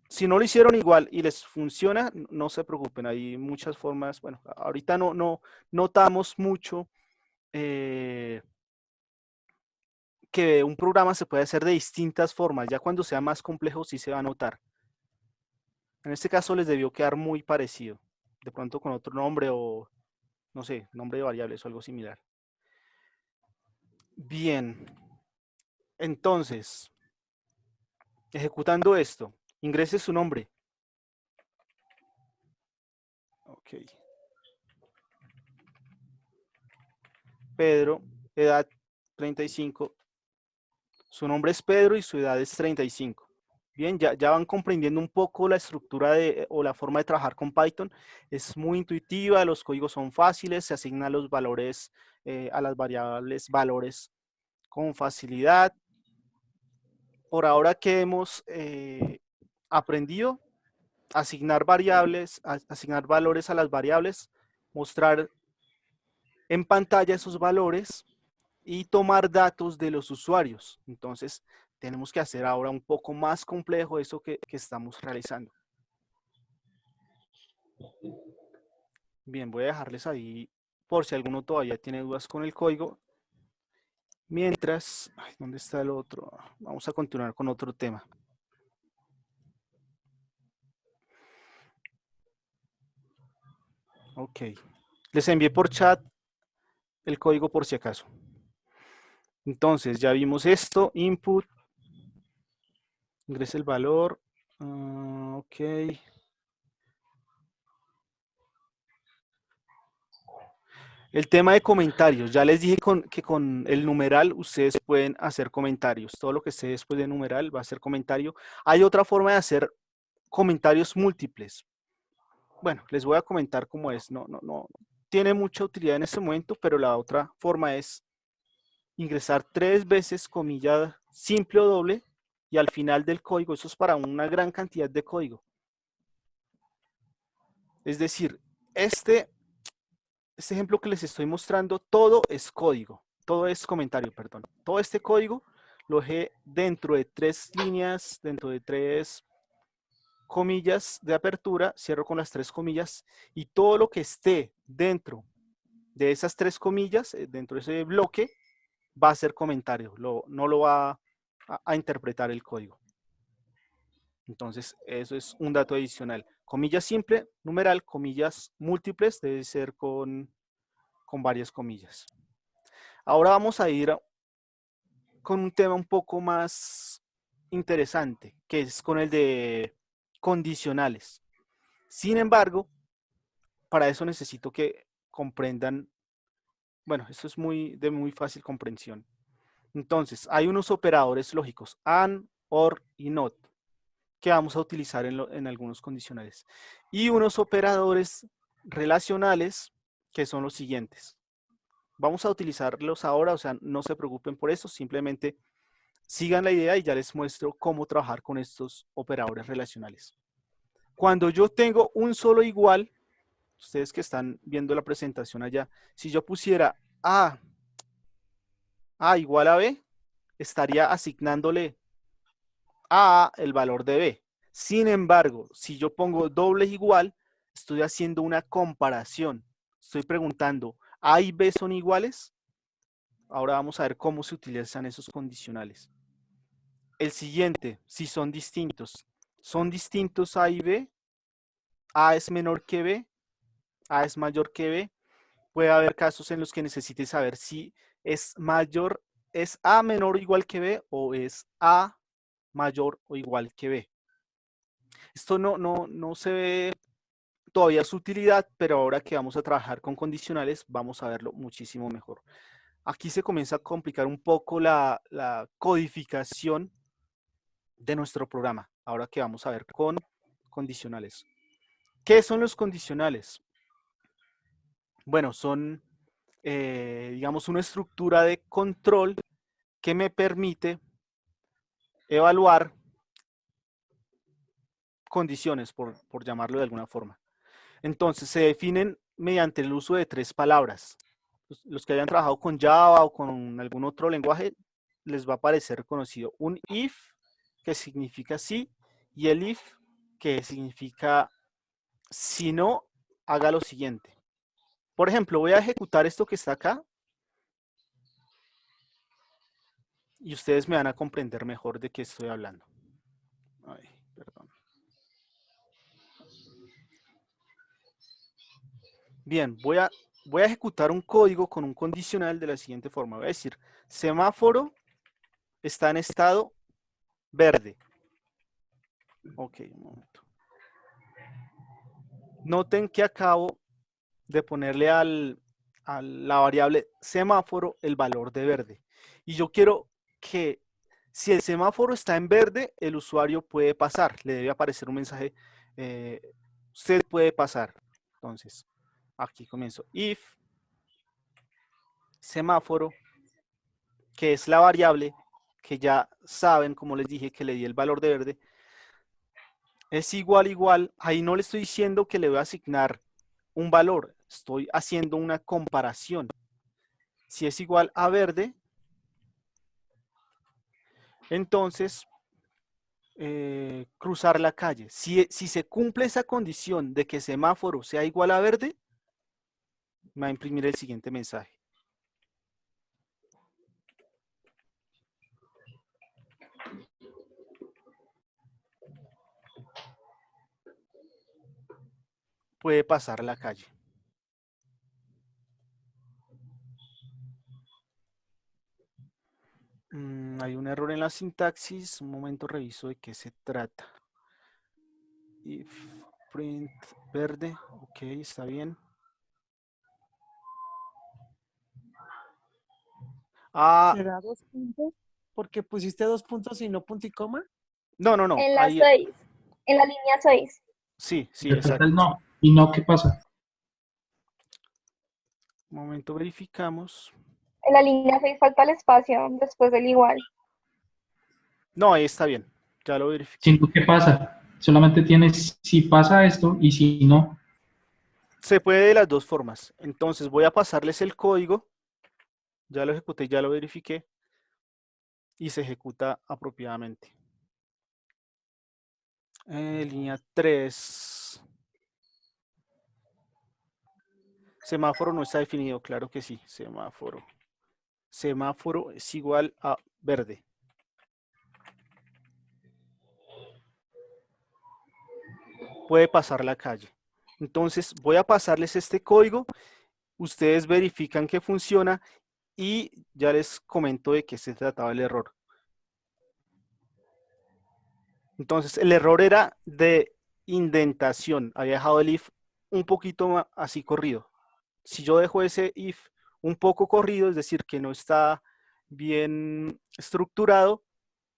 Si no lo hicieron igual y les funciona, no se preocupen. Hay muchas formas. Bueno, ahorita no notamos mucho que un programa se puede hacer de distintas formas. Ya cuando sea más complejo sí se va a notar. En este caso les debió quedar muy parecido. De pronto con otro nombre o, no sé, nombre de variables o algo similar. Bien. Entonces, ejecutando esto, ingrese su nombre. Ok. Pedro, edad 35. Su nombre es Pedro y su edad es 35. Bien, ya van comprendiendo un poco la estructura o la forma de trabajar con Python. Es muy intuitiva, los códigos son fáciles, se asignan los valores a las variables valores con facilidad. Por ahora que hemos aprendido, asignar variables, asignar valores a las variables, mostrar en pantalla esos valores y tomar datos de los usuarios. Entonces, tenemos que hacer ahora un poco más complejo eso que estamos realizando. Bien, voy a dejarles ahí por si alguno todavía tiene dudas con el código. Mientras, ¿dónde está el otro? Vamos a continuar con otro tema. Ok. Les envié por chat el código por si acaso. Entonces, ya vimos esto, input, ingrese el valor, ok. El tema de comentarios, ya les dije que con el numeral ustedes pueden hacer comentarios. Todo lo que esté después de numeral va a ser comentario. Hay otra forma de hacer comentarios múltiples. Bueno, les voy a comentar cómo es. No tiene mucha utilidad en este momento, pero la otra forma es ingresar 3 veces comilla simple o doble y al final del código, eso es para una gran cantidad de código. Es decir, este ejemplo que les estoy mostrando, todo es código, todo es comentario, perdón. Todo este código lo dejé dentro de 3 líneas, dentro de 3 comillas de apertura, cierro con las 3 comillas y todo lo que esté dentro de esas 3 comillas, dentro de ese bloque, va a ser comentario, no lo va a interpretar el código. Entonces, eso es un dato adicional. Comilla simple, numeral, comillas múltiples, debe ser con varias comillas. Ahora vamos a ir con un tema un poco más interesante, que es con el de condicionales. Sin embargo, para eso necesito que comprendan, bueno, esto es de muy fácil comprensión. Entonces, hay unos operadores lógicos, AND, OR y NOT, que vamos a utilizar en algunos condicionales. Y unos operadores relacionales, que son los siguientes. Vamos a utilizarlos ahora, o sea, no se preocupen por eso, simplemente sigan la idea y ya les muestro cómo trabajar con estos operadores relacionales. Cuando yo tengo un solo igual, ustedes que están viendo la presentación allá, si yo pusiera A igual a B, estaría asignándole a A el valor de B. Sin embargo, si yo pongo doble igual, estoy haciendo una comparación. Estoy preguntando, ¿A y B son iguales? Ahora vamos a ver cómo se utilizan esos condicionales. El siguiente, si son distintos. ¿Son distintos A y B? ¿A es menor que B? ¿A es mayor que B? Puede haber casos en los que necesite saber si es mayor, es A menor o igual que B o es A mayor o igual que B. Esto no se ve todavía su utilidad, pero ahora que vamos a trabajar con condicionales, vamos a verlo muchísimo mejor. Aquí se comienza a complicar un poco la codificación de nuestro programa, ahora que vamos a ver con condicionales. ¿Qué son los condicionales? Bueno, son, digamos, una estructura de control que me permite evaluar condiciones, por llamarlo de alguna forma. Entonces, se definen mediante el uso de 3 palabras. Los que hayan trabajado con Java o con algún otro lenguaje, les va a parecer conocido. Un if, que significa sí, y el if, que significa si no, haga lo siguiente. Por ejemplo, voy a ejecutar esto que está acá y ustedes me van a comprender mejor de qué estoy hablando. Ay, perdón. Bien, voy a ejecutar un código con un condicional de la siguiente forma. Voy a decir, semáforo está en estado verde. Ok, un momento. Noten que acabo de ponerle a la variable semáforo el valor de verde. Y yo quiero que si el semáforo está en verde, el usuario puede pasar. Le debe aparecer un mensaje, usted puede pasar. Entonces, aquí comienzo. If semáforo, que es la variable que ya saben, como les dije, que le di el valor de verde, es igual, ahí no le estoy diciendo que le voy a asignar un valor, estoy haciendo una comparación. Si es igual a verde, entonces cruzar la calle. Si se cumple esa condición de que semáforo sea igual a verde, me va a imprimir el siguiente mensaje. Puede pasar la calle. Hay un error en la sintaxis. Un momento reviso de qué se trata. If print verde. Ok, está bien. ¿Será 2 puntos? ¿Porque pusiste 2 puntos y no punto y coma? No, no, no. En la Ahí, 6, en la línea 6. sí, sí, Le falta exacto. el no. ¿Y no qué pasa? Un momento verificamos. En la línea 6 falta el espacio después del igual. No, ahí está bien. Ya lo verifiqué. Si no, ¿qué pasa? Solamente tienes si pasa esto y si no. Se puede de las dos formas. Entonces voy a pasarles el código. Ya lo ejecuté, ya lo verifiqué. Y se ejecuta apropiadamente. Línea 3. Semáforo no está definido, claro que sí. Semáforo. Semáforo es igual a verde. Puede pasar la calle. Entonces voy a pasarles este código. Ustedes verifican que funciona y ya les comento de qué se trataba el error. Entonces el error era de indentación. Había dejado el if un poquito así corrido. Si yo dejo ese if un poco corrido, es decir, que no está bien estructurado,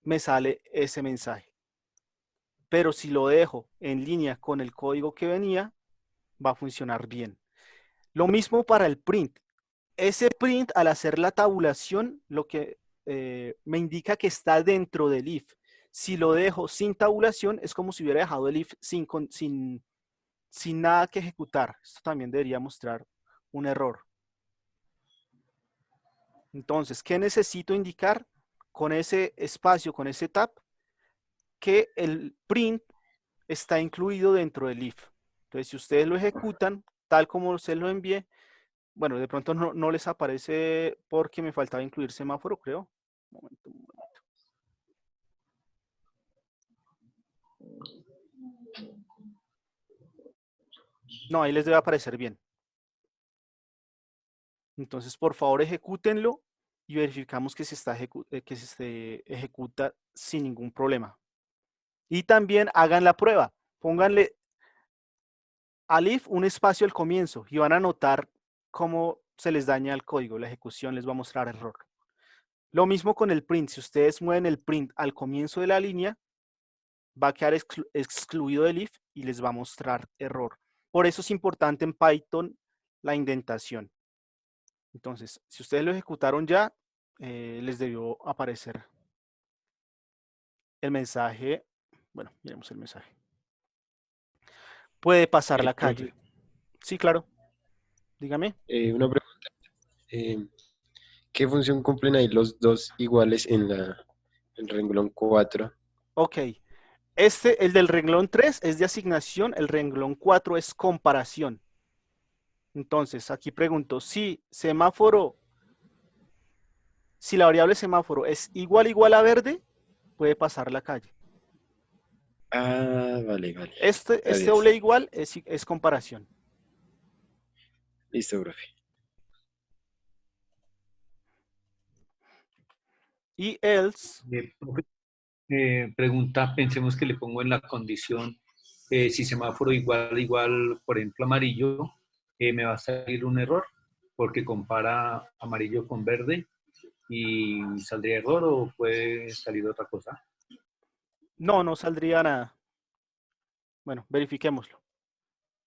me sale ese mensaje. Pero si lo dejo en línea con el código que venía, va a funcionar bien. Lo mismo para el print. Ese print, al hacer la tabulación, lo que me indica que está dentro del if. Si lo dejo sin tabulación, es como si hubiera dejado el if sin nada que ejecutar. Esto también debería mostrar un error. Entonces, ¿qué necesito indicar con ese espacio, con ese tab? Que el print está incluido dentro del if. Entonces, si ustedes lo ejecutan tal como se lo envié, bueno, de pronto no les aparece porque me faltaba incluir semáforo, creo. Un momento, un momento. No, ahí les debe aparecer bien. Entonces, por favor, ejecútenlo y verificamos que se ejecuta sin ningún problema. Y también hagan la prueba. Pónganle al if un espacio al comienzo y van a notar cómo se les daña el código. La ejecución les va a mostrar error. Lo mismo con el print. Si ustedes mueven el print al comienzo de la línea, va a quedar excluido del if y les va a mostrar error. Por eso es importante en Python la indentación. Entonces, si ustedes lo ejecutaron ya, les debió aparecer el mensaje. Bueno, miremos el mensaje. Puede pasar la calle. Profe, Sí, claro. Dígame. una pregunta. ¿Qué función cumplen ahí los dos iguales en el renglón 4? Ok. El del renglón 3 es de asignación, el renglón 4 es comparación. Entonces, aquí pregunto, si la variable semáforo es igual a verde, puede pasar la calle. Ah, vale, vale. Este Gracias. doble igual es comparación. Listo, profe. Y else. Pregunta, pensemos que le pongo en la condición, si semáforo igual, por ejemplo, amarillo, me va a salir un error porque compara amarillo con verde y saldría error o puede salir otra cosa. No saldría nada. Bueno, verifiquémoslo.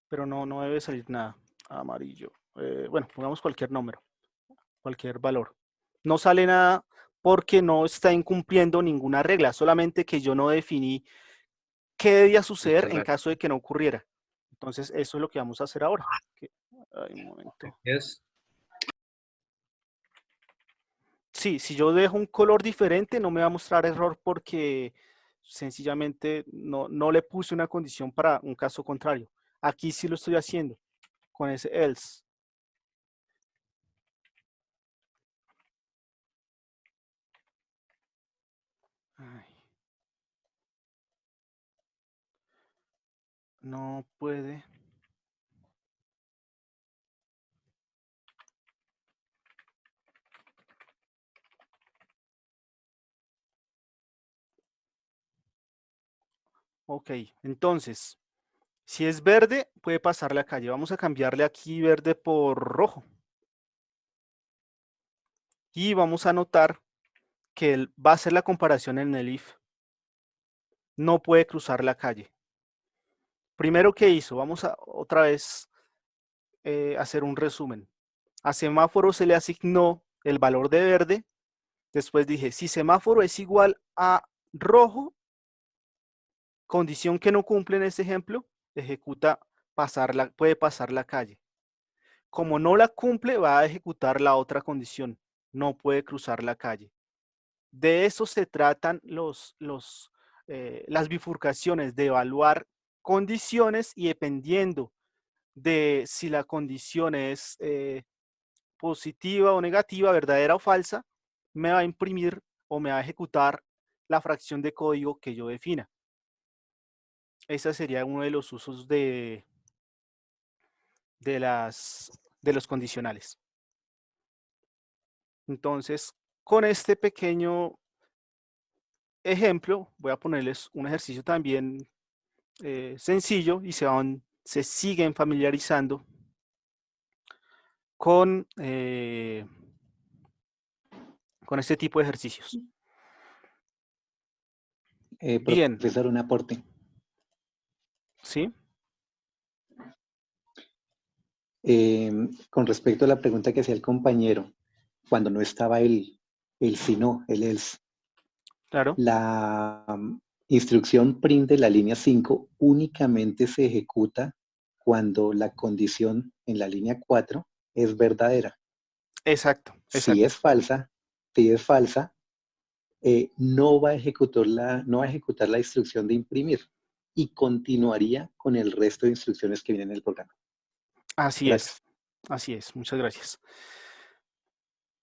Pero no debe salir nada. Amarillo. Bueno, pongamos cualquier número, cualquier valor. No sale nada porque no está incumpliendo ninguna regla, solamente que yo no definí qué debía suceder en caso de que no ocurriera. Entonces, eso es lo que vamos a hacer ahora. Ay, un momento. Sí, si yo dejo un color diferente, no me va a mostrar error porque sencillamente no le puse una condición para un caso contrario. Aquí sí lo estoy haciendo con ese else. Ay. No puede. Ok, entonces, si es verde, puede pasar la calle. Vamos a cambiarle aquí verde por rojo. Y vamos a notar que él va a hacer la comparación en el if. No puede cruzar la calle. Primero, ¿qué hizo? Vamos a otra vez hacer un resumen. A semáforo se le asignó el valor de verde. Después dije, si semáforo es igual a rojo, condición que no cumple en este ejemplo, ejecuta puede pasar la calle. Como no la cumple, va a ejecutar la otra condición. No puede cruzar la calle. De eso se tratan las bifurcaciones, de evaluar condiciones y dependiendo de si la condición es positiva o negativa, verdadera o falsa, me va a imprimir o me va a ejecutar la fracción de código que yo defina. Ese sería uno de los usos de los condicionales. Entonces, con este pequeño ejemplo, voy a ponerles un ejercicio también sencillo y se siguen familiarizando con este tipo de ejercicios. Bien. Profesor, un aporte. ¿Sí? Con respecto a la pregunta que hacía el compañero, cuando no estaba el si no, el else. Claro. La instrucción print de la línea 5 únicamente se ejecuta cuando la condición en la línea 4 es verdadera. Exacto. Si es falsa, no va a ejecutar la instrucción de imprimir y continuaría con el resto de instrucciones que vienen en el programa. Así Gracias. así es, muchas gracias.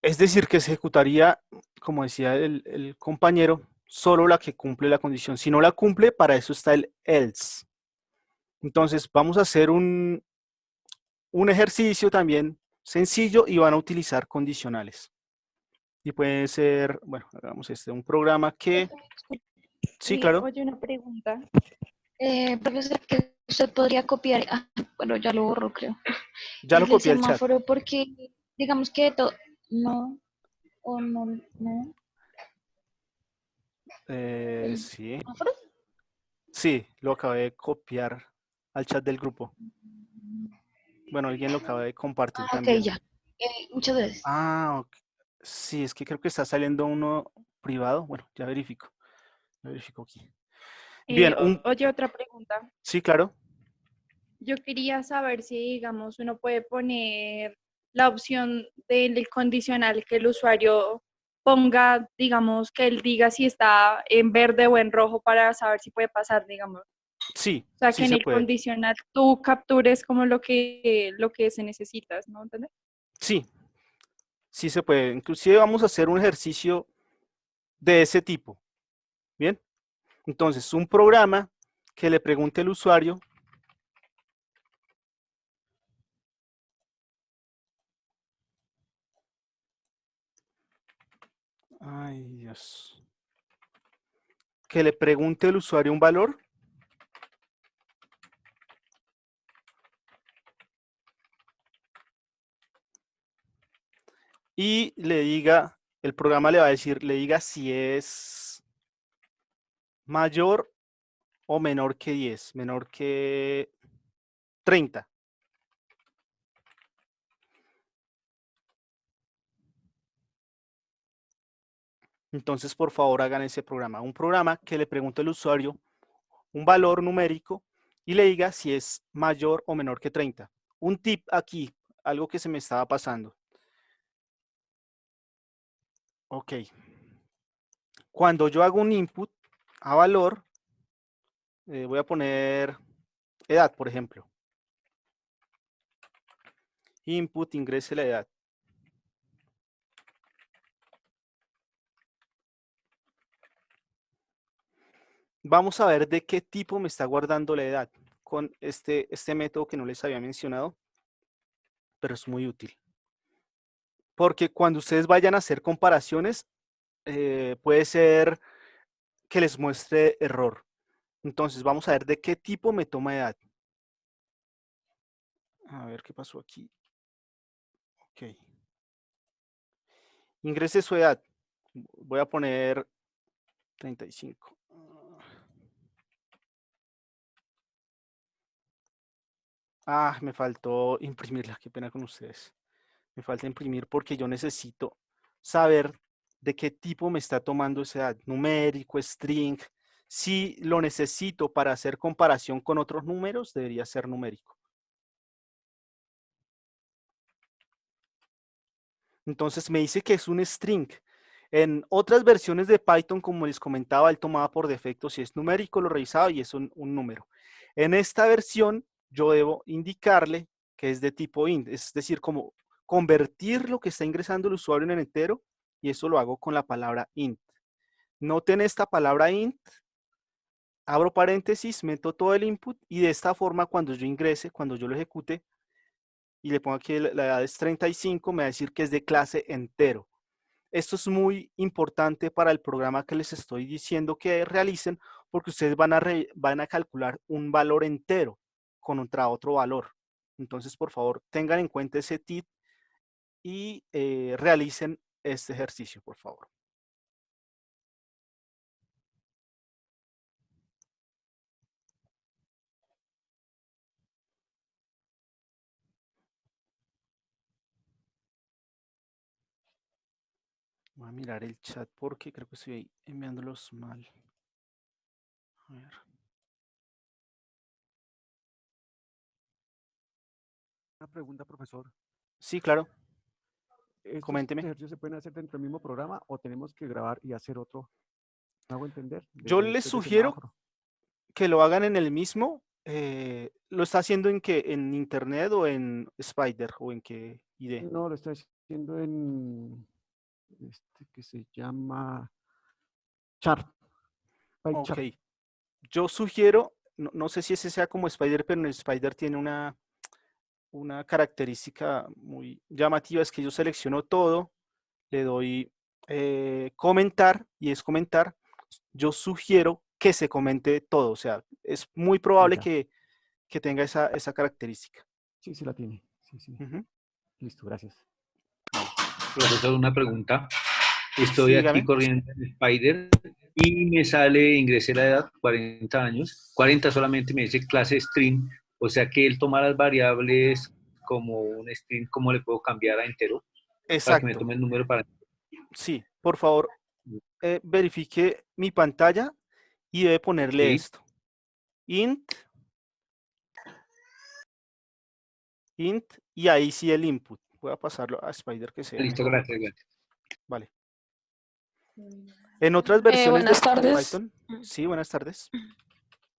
Es decir, que se ejecutaría, como decía el compañero, solo la que cumple la condición. Si no la cumple, para eso está el else. Entonces, vamos a hacer un ejercicio también sencillo y van a utilizar condicionales. Y pueden ser, bueno, hagamos un programa que... Sí, claro. Oye, una pregunta. Profesor, que usted podría copiar, bueno, ya lo borró, creo. Ya lo del copié al chat. semáforo porque, digamos que no, o no. Sí. ¿Semáforo? Sí, lo acabé de copiar al chat del grupo. Bueno, alguien lo acaba de compartir también. Ok, ya. Muchas gracias. Ok. Sí, es que creo que está saliendo uno privado. Bueno, ya verifico. Ya verifico aquí. Bien, Oye, otra pregunta. Sí, claro. Yo quería saber si, digamos, uno puede poner la opción del condicional que el usuario ponga, digamos, que él diga si está en verde o en rojo para saber si puede pasar, digamos. Sí, O sea, sí que en se el puede. condicional tú captures como lo que se necesitas, ¿no? ¿Entendés? Sí, sí se puede. Inclusive vamos a hacer un ejercicio de ese tipo. Bien. Entonces, un programa que le pregunte al usuario. Ay, Dios. Que le pregunte al usuario un valor. Y le diga, el programa le va a decir, le diga si es mayor o menor que 10, menor que 30. Entonces, por favor, hagan ese programa. Un programa que le pregunte al usuario un valor numérico y le diga si es mayor o menor que 30. Un tip aquí, algo que se me estaba pasando. Ok. Cuando yo hago un input a valor, voy a poner edad, por ejemplo. Input, ingrese la edad. Vamos a ver de qué tipo me está guardando la edad con este método que no les había mencionado, pero es muy útil. Porque cuando ustedes vayan a hacer comparaciones, puede ser que les muestre error. Entonces, vamos a ver de qué tipo me toma edad. A ver qué pasó aquí. Ok. Ingrese su edad. Voy a poner 35. Ah, me faltó imprimirla. Qué pena con ustedes. Me falta imprimir porque yo necesito saber de qué tipo me está tomando esa edad. Numérico, string. Si lo necesito para hacer comparación con otros números, debería ser numérico. Entonces me dice que es un string. En otras versiones de Python, como les comentaba, él tomaba por defecto si es numérico, lo revisaba y es un número. En esta versión, yo debo indicarle que es de tipo int, es decir, como convertir lo que está ingresando el usuario en entero, y eso lo hago con la palabra int. Noten esta palabra int, abro paréntesis, meto todo el input, y de esta forma, cuando yo ingrese, cuando yo lo ejecute, y le pongo aquí la edad es 35, me va a decir que es de clase entero. Esto es muy importante para el programa que les estoy diciendo que realicen, porque ustedes van a calcular un valor entero contra otro valor. Entonces, por favor, tengan en cuenta ese tip y realicen este ejercicio, por favor. Voy a mirar el chat porque creo que estoy enviándolos mal. A ver. Una pregunta, profesor. Sí, claro. ¿Estos Coménteme. ejercicios se pueden hacer dentro del mismo programa o tenemos que grabar y hacer otro? ¿Me hago entender? Yo les Después de sugiero semáforo. que lo hagan en el mismo. ¿Lo está haciendo en qué? ¿En Internet o en Spider o en qué IDE? No, lo estoy haciendo en este que se llama Chart. Ok. PyChart. Yo sugiero, no sé si ese sea como Spider, pero en el Spider tiene una característica muy llamativa, es que yo selecciono todo, le doy comentar y es comentar. Yo sugiero que se comente todo, o sea, es muy probable Ya. que tenga esa característica. Sí, sí la tiene. Sí, sí. Ujú. Listo, gracias. Profesor, una pregunta. Sí, Estoy aquí dígame. corriendo en Spider y me sale, ingresé la edad, 40 años, 40 solamente me dice clase string, o sea que él toma las variables como un string, ¿cómo le puedo cambiar a entero? Para que me Exacto. tome el número para... Sí, por favor, verifique mi pantalla y debe ponerle Sí, esto. Int, y ahí sí el input. Voy a pasarlo a Spider que sea listo, mejor. gracias, gracias. Vale. En otras versiones Buenas de tardes. Python. Sí, buenas tardes.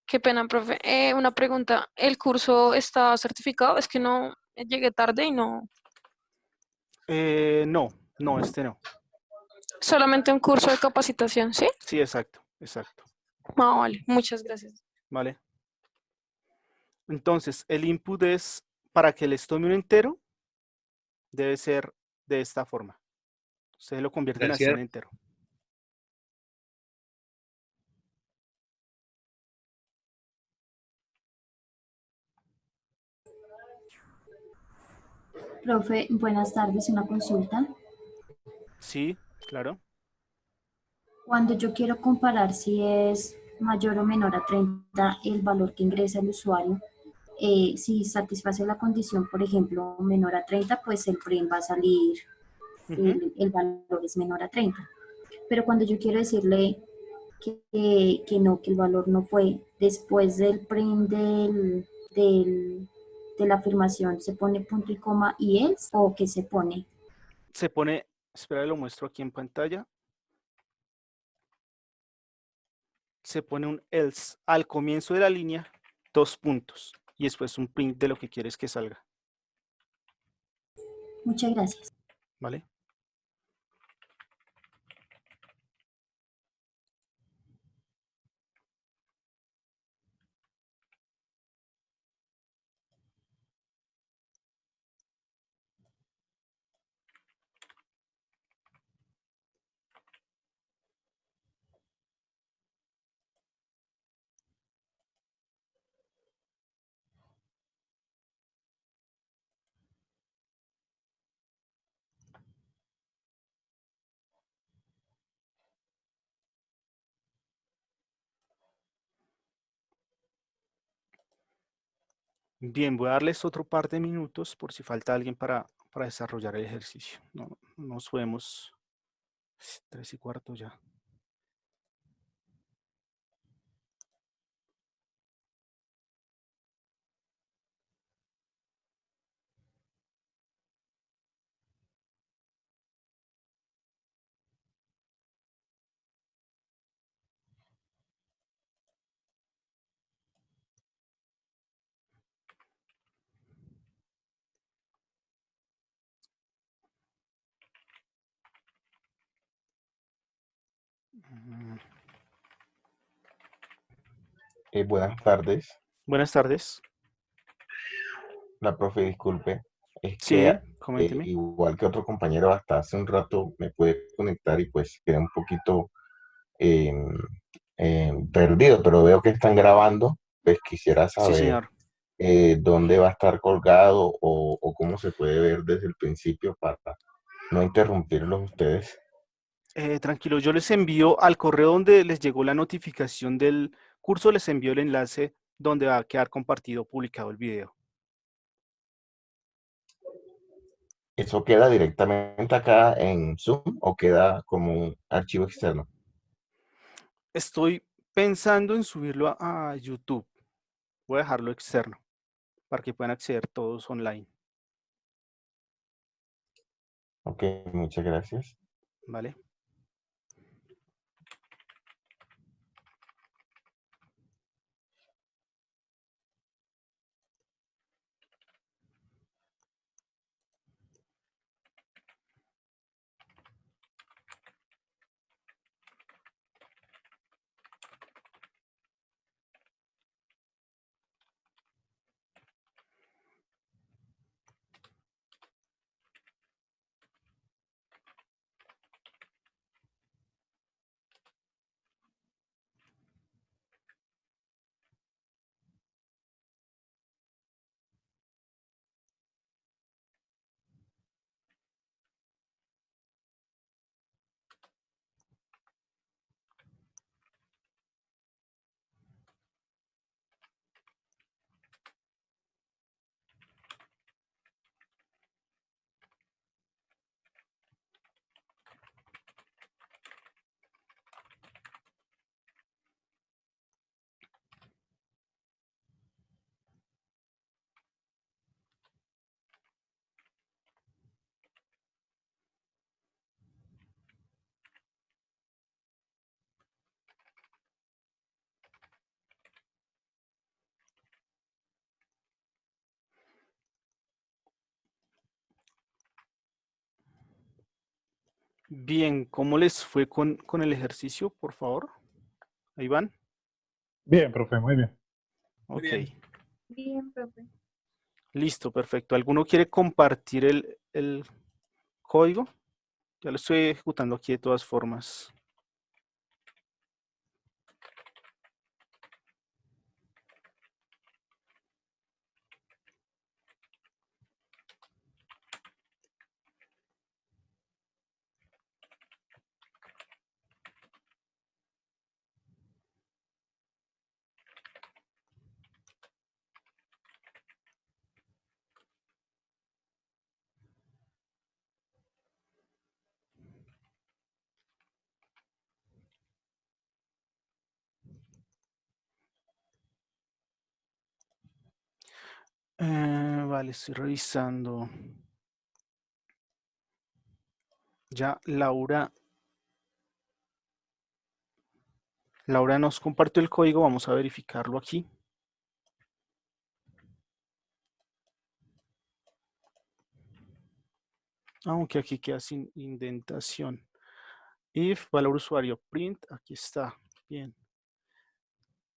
Qué pena, profe. Una pregunta. ¿El curso está certificado? Es que no llegué tarde y no. No, este no. Solamente un curso de capacitación, ¿sí? Sí, exacto, exacto. Ah, vale. Muchas gracias. Vale. Entonces, el input es para que les tome un entero, debe ser de esta forma. Ustedes lo convierten así en Gracias. entero. Profe, buenas tardes, una consulta. Sí, claro. Cuando yo quiero comparar si es mayor o menor a 30 el valor que ingresa el usuario, si satisface la condición, por ejemplo, menor a 30, pues el PRIM va a salir, el valor es menor a 30. Pero cuando yo quiero decirle que no, que el valor no fue, después del PRIM de la afirmación, ¿se pone punto y coma y es o qué se pone? Se pone, espera, lo muestro aquí en pantalla. Se pone un else al comienzo de la línea, 2 puntos. Y después un print de lo que quieres que salga. Muchas gracias. ¿Vale? Bien, voy a darles otro par de minutos por si falta alguien para desarrollar el ejercicio. No nos podemos 3:15 ya. Buenas tardes. Buenas tardes. La profe, disculpe. Es que Sí, coménteme. igual que otro compañero, hasta hace un rato me pude conectar y pues quedé un poquito perdido, pero veo que están grabando. Pues quisiera Sí, saber señor. dónde va a estar colgado o cómo se puede ver desde el principio para no interrumpirlos ustedes. Tranquilo, yo les envío al correo donde les llegó la notificación del curso, les envío el enlace donde va a quedar compartido, publicado el video. ¿Eso queda directamente acá en Zoom o queda como un archivo externo? Estoy pensando en subirlo a YouTube. Voy a dejarlo externo para que puedan acceder todos online. Ok, muchas gracias. ¿Vale? Bien, ¿cómo les fue con el ejercicio, por favor? Ahí van. Bien, profe, muy bien. Ok. Bien, profe. Listo, perfecto. ¿Alguno quiere compartir el código? Ya lo estoy ejecutando aquí de todas formas. Vale, estoy revisando. Ya Laura nos compartió el código, vamos a verificarlo aquí. Aunque aquí queda sin indentación. If, valor usuario, print, aquí está. Bien.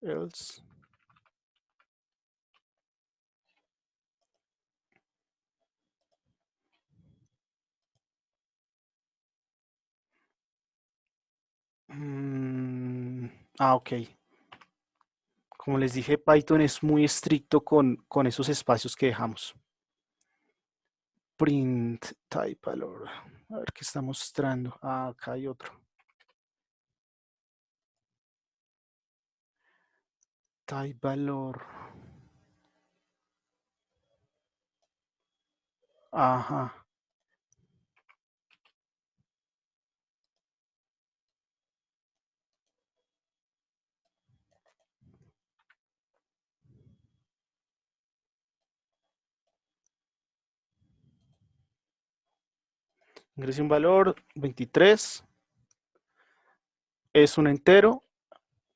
Else. Ok. Como les dije, Python es muy estricto con esos espacios que dejamos. Print type valor. A ver qué está mostrando. Acá hay otro. Type valor. Ajá. Ingrese un valor, 23. Es un entero.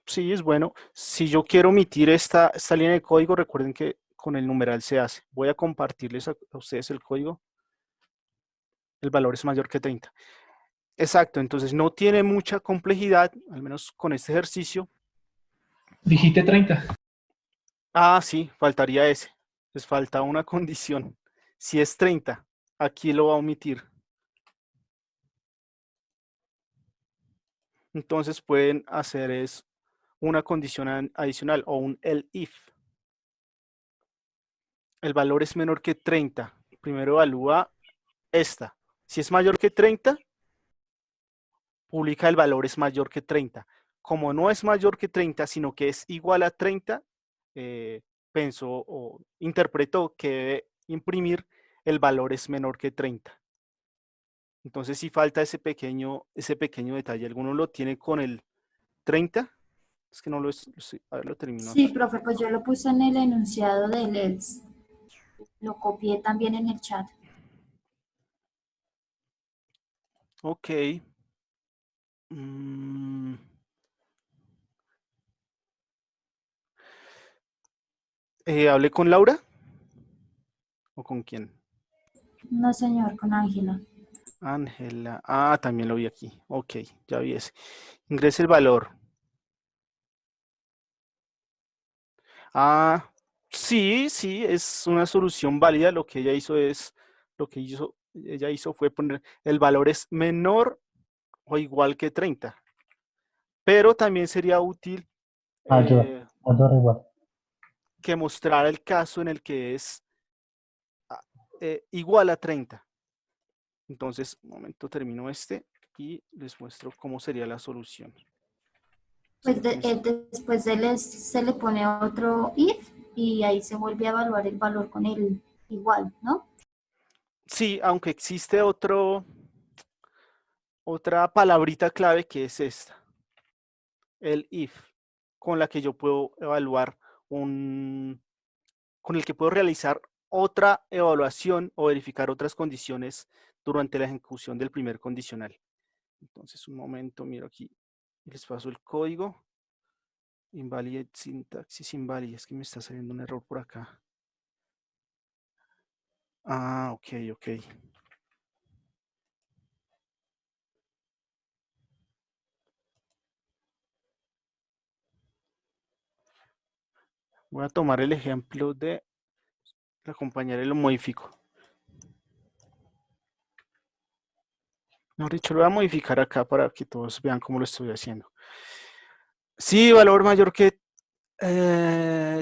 Sí, es bueno. Si yo quiero omitir esta línea de código, recuerden que con el numeral se hace. Voy a compartirles a ustedes el código. El valor es mayor que 30. Exacto, entonces no tiene mucha complejidad, al menos con este ejercicio. Dijiste 30. Ah, sí, faltaría ese. Les falta una condición. Si es 30, aquí lo va a omitir. Entonces pueden hacer es una condición adicional o un elif. El valor es menor que 30. Primero evalúa esta. Si es mayor que 30, publica el valor es mayor que 30. Como no es mayor que 30, sino que es igual a 30, pensó o interpretó que debe imprimir el valor es menor que 30. Entonces si falta ese pequeño detalle. ¿Alguno lo tiene con el 30? Es que no lo es. A ver, lo termino Sí, aquí. profe, pues yo lo puse en el enunciado del else. Lo copié también en el chat. Ok. Mm. ¿Hablé con Laura? ¿O con quién? No, señor, con Ángela. Ángela. Ah, también lo vi aquí. Ok, ya vi ese. Ingrese el valor. Ah, sí, sí, es una solución válida. Lo que ella hizo fue poner el valor es menor o igual que 30. Pero también sería útil Mayor igual. que mostrara el caso en el que es igual a 30. Entonces, un momento, termino este y les muestro cómo sería la solución. Pues después de else se le pone otro if y ahí se vuelve a evaluar el valor con el igual, ¿no? Sí, aunque existe otra palabrita clave que es esta, el if, con la que yo puedo evaluar con el que puedo realizar otra evaluación o verificar otras condiciones durante la ejecución del primer condicional. Entonces, un momento, miro aquí, les paso el código. Invalid sintaxis invalid, es que me está saliendo un error por acá. Ah, ok. Voy a tomar el ejemplo de la compañera y lo modifico. Mejor dicho, lo voy a modificar acá para que todos vean cómo lo estoy haciendo. Si valor mayor que,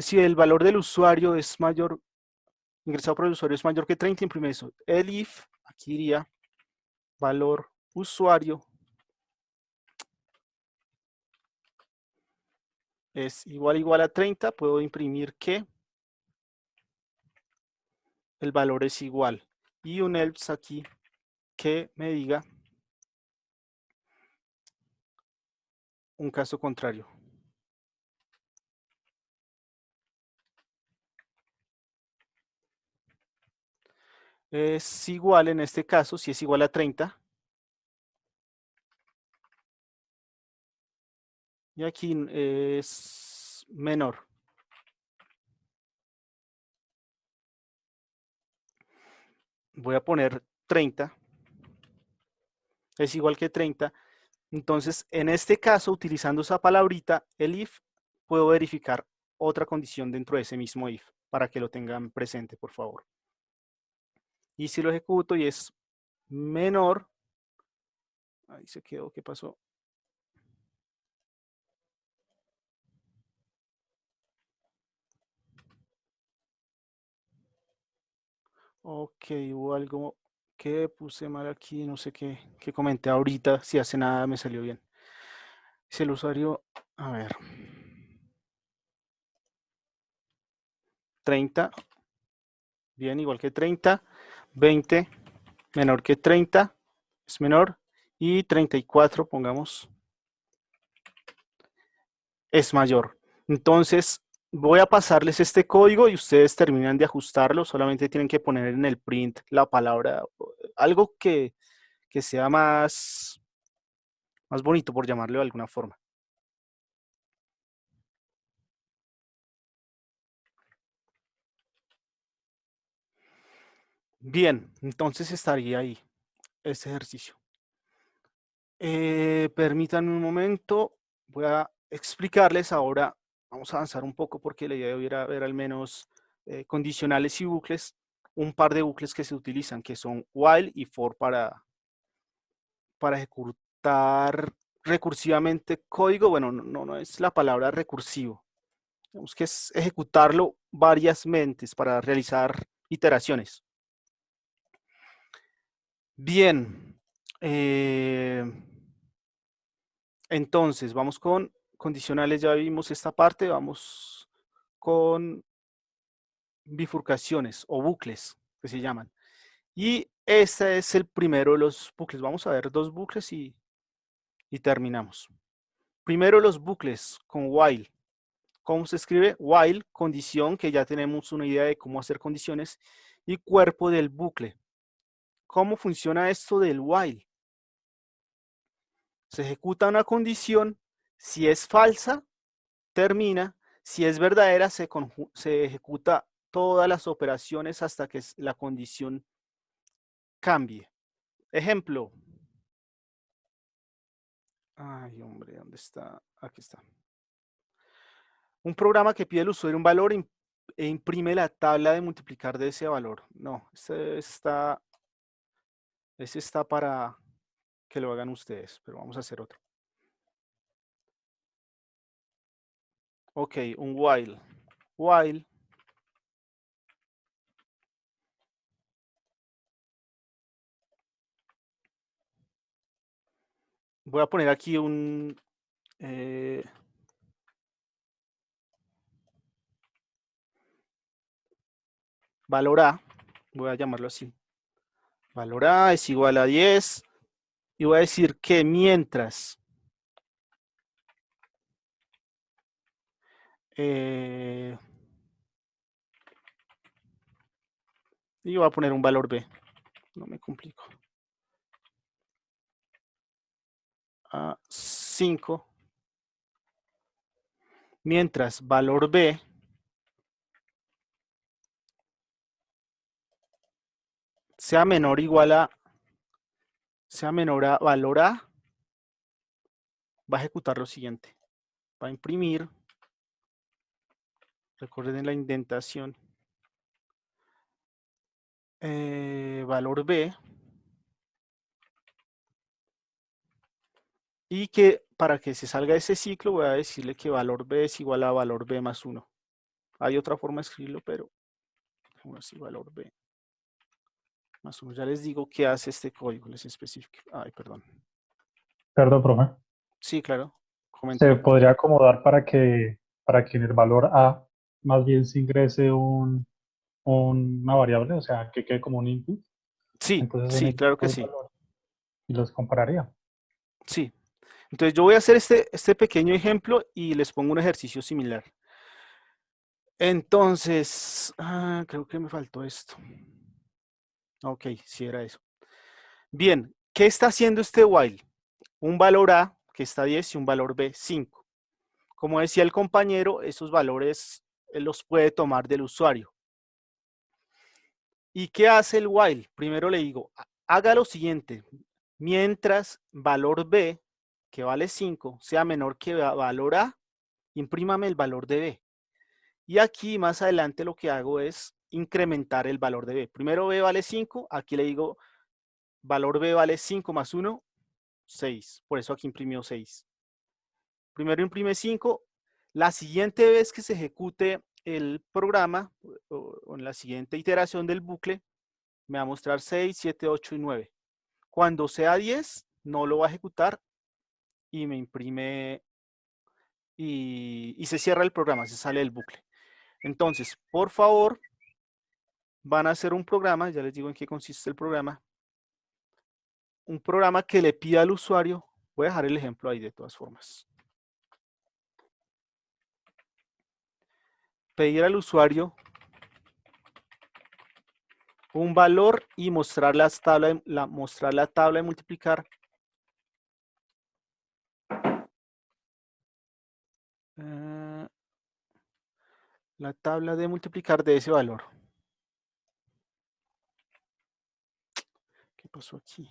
si el valor del usuario es mayor, ingresado por el usuario es mayor que 30, imprime eso. El if, aquí iría valor usuario es igual a 30, puedo imprimir que el valor es igual. Y un else aquí que me diga un caso contrario. Es igual en este caso, si es igual a 30. Y aquí es menor. Voy a poner 30. Es igual que 30. Entonces, en este caso, utilizando esa palabrita, el if, puedo verificar otra condición dentro de ese mismo if, para que lo tengan presente, por favor. Y si lo ejecuto y es menor, ahí se quedó, ¿qué pasó? Ok, hubo algo que puse mal aquí, no sé qué comenté ahorita, si hace nada me salió bien. Si el usuario, a ver, 30, bien, igual que 30, 20 menor que 30 es menor y 34, pongamos, es mayor. Entonces, voy a pasarles este código y ustedes terminan de ajustarlo. Solamente tienen que poner en el print la palabra, algo que sea más bonito, por llamarlo de alguna forma. Bien, entonces estaría ahí este ejercicio. Permítanme un momento, voy a explicarles ahora, vamos a avanzar un poco porque la idea de hoy era ver al menos condicionales y bucles, un par de bucles que se utilizan, que son while y for para ejecutar recursivamente código. Bueno, no es la palabra recursivo, digamos que es ejecutarlo varias veces para realizar iteraciones. Bien, entonces vamos con condicionales, ya vimos esta parte, vamos con bifurcaciones o bucles que se llaman. Y este es el primero de los bucles. Vamos a ver dos bucles y terminamos. Primero los bucles con while. ¿Cómo se escribe? While, condición, que ya tenemos una idea de cómo hacer condiciones, y cuerpo del bucle. ¿Cómo funciona esto del while? Se ejecuta una condición, si es falsa, termina, si es verdadera, se ejecuta todas las operaciones hasta que la condición cambie. Ejemplo. Ay, hombre, ¿dónde está? Aquí está. Un programa que pide al usuario un valor e imprime la tabla de multiplicar de ese valor. No, ese está para que lo hagan ustedes, pero vamos a hacer otro. Ok, un while. While. Voy a poner aquí un... valor A, voy a llamarlo así. Valor A es igual a 10 y voy a decir que mientras y voy a poner un valor B, no me complico. A 5, mientras valor B sea menor o igual a, sea menor a valor A, va a ejecutar lo siguiente. Va a imprimir, recuerden la indentación, valor B, y que para que se salga ese ciclo voy a decirle que valor B es igual a valor B más 1. Hay otra forma de escribirlo, pero así, valor B más 1. Ya les digo qué hace este código, les especifico. Ay, perdón. Perdón, profe. Sí, claro. Se podría acomodar para que en el valor A más bien se ingrese una variable, o sea, que quede como un input. Sí, entonces sí, claro que sí. Y los compararía. Sí. Entonces yo voy a hacer este pequeño ejemplo y les pongo un ejercicio similar. Entonces, creo que me faltó esto. Ok, sí era eso. Bien, ¿qué está haciendo este while? Un valor A, que está 10, y un valor B, 5. Como decía el compañero, esos valores él los puede tomar del usuario. ¿Y qué hace el while? Primero le digo, haga lo siguiente. Mientras valor B, que vale 5, sea menor que valor A, imprímame el valor de B. Y aquí más adelante lo que hago es incrementar el valor de B. Primero B vale 5, aquí le digo valor B vale 5 más 1, 6. Por eso aquí imprimió 6. Primero imprime 5. La siguiente vez que se ejecute el programa, o en la siguiente iteración del bucle, me va a mostrar 6, 7, 8 y 9. Cuando sea 10, no lo va a ejecutar y me imprime y se cierra el programa, se sale del bucle. Entonces, por favor, van a hacer un programa, ya les digo en qué consiste el programa, un programa que le pida al usuario, voy a dejar el ejemplo ahí de todas formas. Pedir al usuario un valor y mostrar mostrar la tabla de multiplicar la tabla de multiplicar de ese valor. ¿Qué pasó aquí?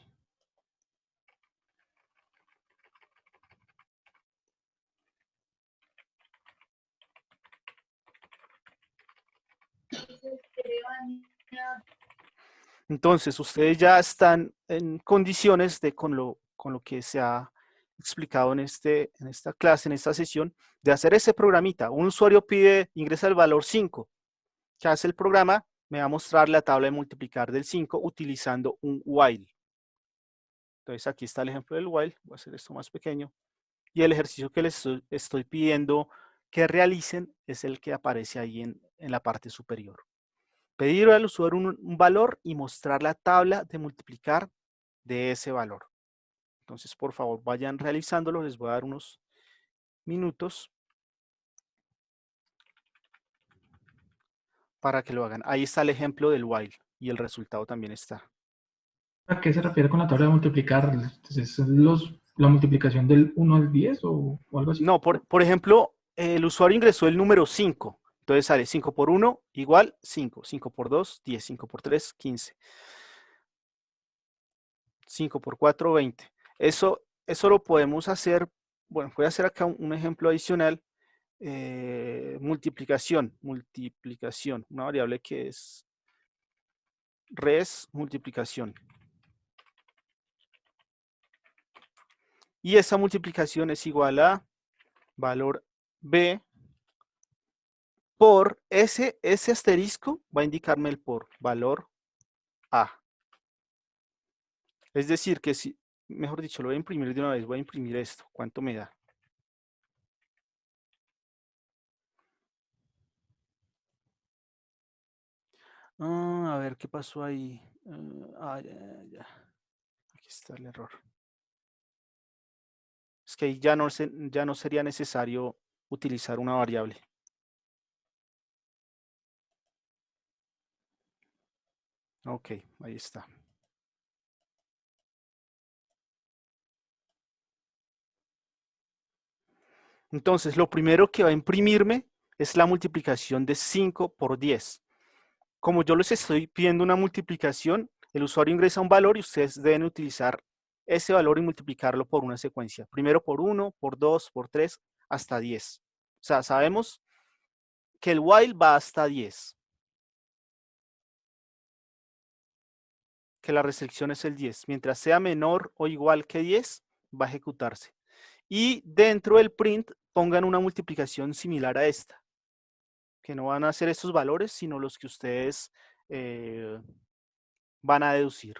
Entonces, ustedes ya están en condiciones de, con lo que se ha explicado en esta clase, en esta sesión, de hacer ese programita. Un usuario ingresa el valor 5. ¿Qué hace el programa? Me va a mostrar la tabla de multiplicar del 5 utilizando un while. Entonces, aquí está el ejemplo del while. Voy a hacer esto más pequeño. Y el ejercicio que les estoy pidiendo que realicen es el que aparece ahí en la parte superior. Pedir al usuario un valor y mostrar la tabla de multiplicar de ese valor. Entonces, por favor, vayan realizándolo. Les voy a dar unos minutos para que lo hagan. Ahí está el ejemplo del while y el resultado también está. ¿A qué se refiere con la tabla de multiplicar? Entonces, ¿es la multiplicación del 1 al 10 o algo así? No, por ejemplo, el usuario ingresó el número 5. Entonces sale 5 por 1 igual 5. 5 por 2, 10. 5 por 3, 15. 5 por 4, 20. Eso lo podemos hacer. Bueno, voy a hacer acá un ejemplo adicional. Multiplicación. Una variable que es res multiplicación. Y esa multiplicación es igual a valor b por ese asterisco va a indicarme el por valor a. Es decir, que si, mejor dicho, lo voy a imprimir de una vez, voy a imprimir esto. ¿Cuánto me da? A ver, ¿qué pasó ahí? Ya. Aquí está el error. Es que ahí ya no sería necesario utilizar una variable. Ok, ahí está. Entonces, lo primero que va a imprimirme es la multiplicación de 5 por 10. Como yo les estoy pidiendo una multiplicación, el usuario ingresa un valor y ustedes deben utilizar ese valor y multiplicarlo por una secuencia. Primero por 1, por 2, por 3, hasta 10. O sea, sabemos que el while va hasta 10. Que la restricción es el 10. Mientras sea menor o igual que 10, va a ejecutarse. Y dentro del print pongan una multiplicación similar a esta. Que no van a ser estos valores, sino los que ustedes van a deducir.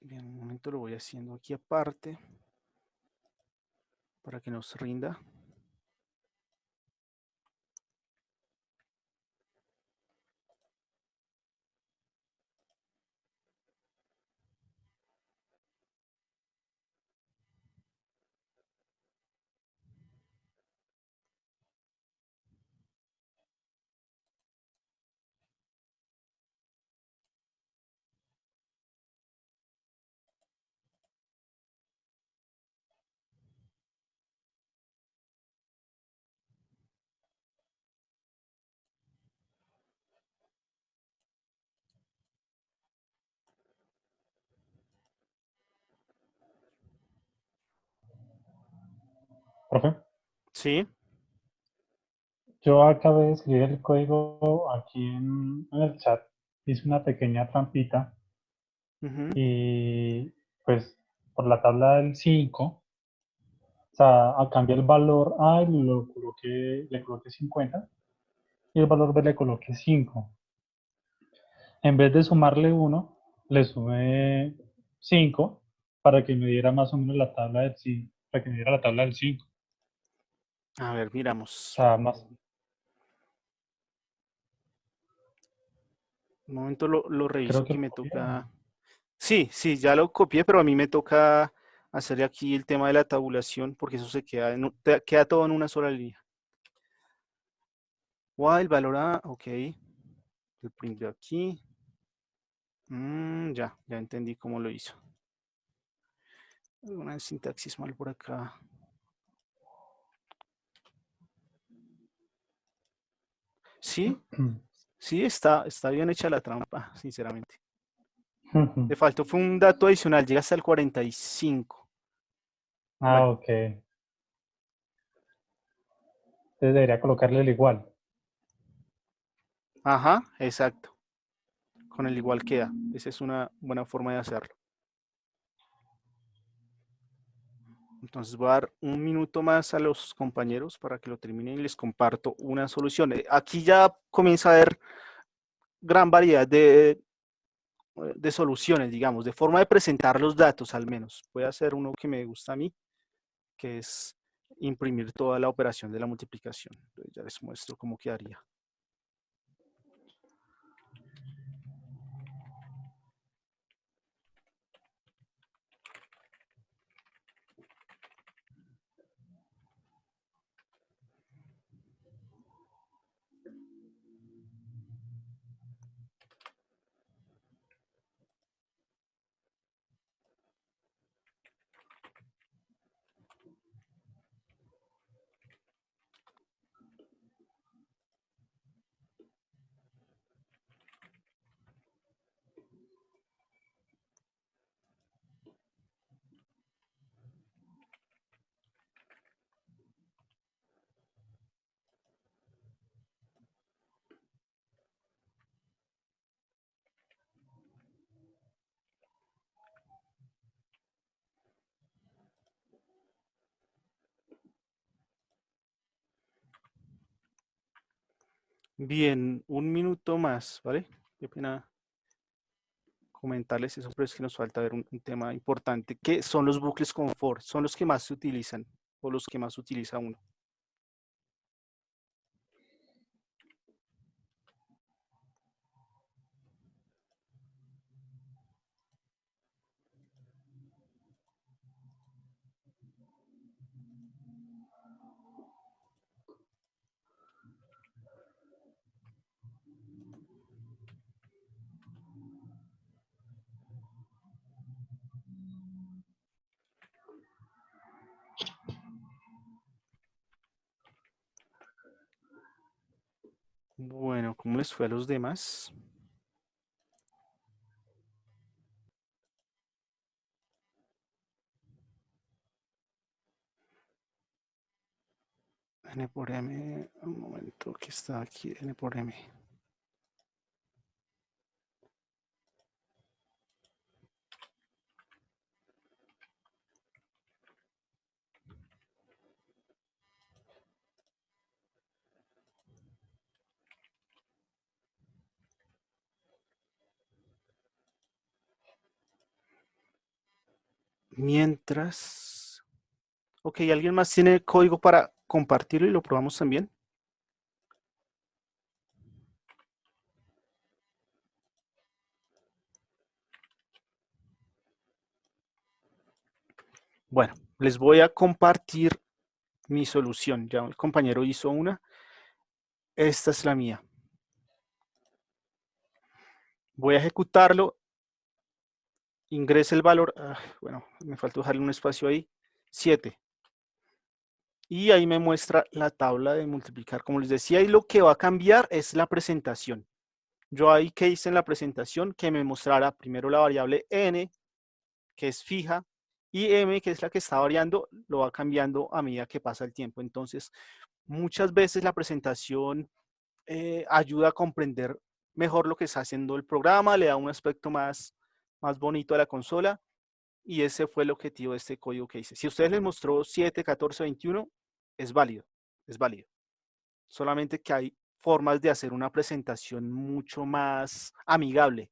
Bien, un momento lo voy haciendo aquí aparte para que nos rinda. ¿Profe? Sí. Yo acabé de escribir el código aquí en el chat. Hice una pequeña trampita y pues por la tabla del 5, o sea, cambié el valor A y le coloqué 50 y el valor B le coloqué 5. en vez de sumarle 1, le sumé 5 para que me diera más o menos la tabla del 5, para que me diera la tabla del 5. A ver, O miramos. sea, más. Un momento lo reviso Creo que que me copié, toca. Sí, sí, ya lo copié, pero a mí me toca hacerle aquí el tema de la tabulación porque eso se queda, queda todo en una sola línea. While valor A, ok. El print de aquí. Ya entendí cómo lo hizo. Una sintaxis mal por acá. Sí, sí, está bien hecha la trampa, sinceramente. Le faltó, fue un dato adicional, llega hasta el 45. Ah, Bueno, ok. Entonces debería colocarle el igual. ajá, exacto. Con el igual queda. Esa es una buena forma de hacerlo. Entonces voy a dar un minuto más a los compañeros para que lo terminen y les comparto una solución. Aquí ya comienza a haber gran variedad de soluciones, digamos, de forma de presentar los datos al menos. Voy a hacer uno que me gusta a mí, que es imprimir toda la operación de la multiplicación. Entonces ya les muestro cómo quedaría. Bien, un minuto más, ¿vale? Qué pena comentarles eso, pero es que nos falta ver un tema importante, que son los bucles con for, son los que más se utilizan, o los que más utiliza uno. Bueno, ¿cómo les fue a los demás? N por M, un momento, que está aquí, N por M. Mientras, ok, ¿alguien más tiene código para compartirlo y lo probamos también? Bueno, les voy a compartir mi solución. Ya el compañero hizo una. Esta es la mía. Voy a ejecutarlo. Ingrese el valor. Bueno, me faltó dejarle un espacio ahí. 7. Y ahí me muestra la tabla de multiplicar. Como les decía, y lo que va a cambiar es la presentación. Yo ahí que hice en la presentación que me mostrara primero la variable n, que es fija, y m, que es la que está variando, lo va cambiando a medida que pasa el tiempo. Entonces, muchas veces la presentación ayuda a comprender mejor lo que está haciendo el programa, le da un aspecto más bonito a la consola, y ese fue el objetivo de este código que hice. Si a ustedes les mostró 7, 14, 21, es válido, es válido. Solamente que hay formas de hacer una presentación mucho más amigable.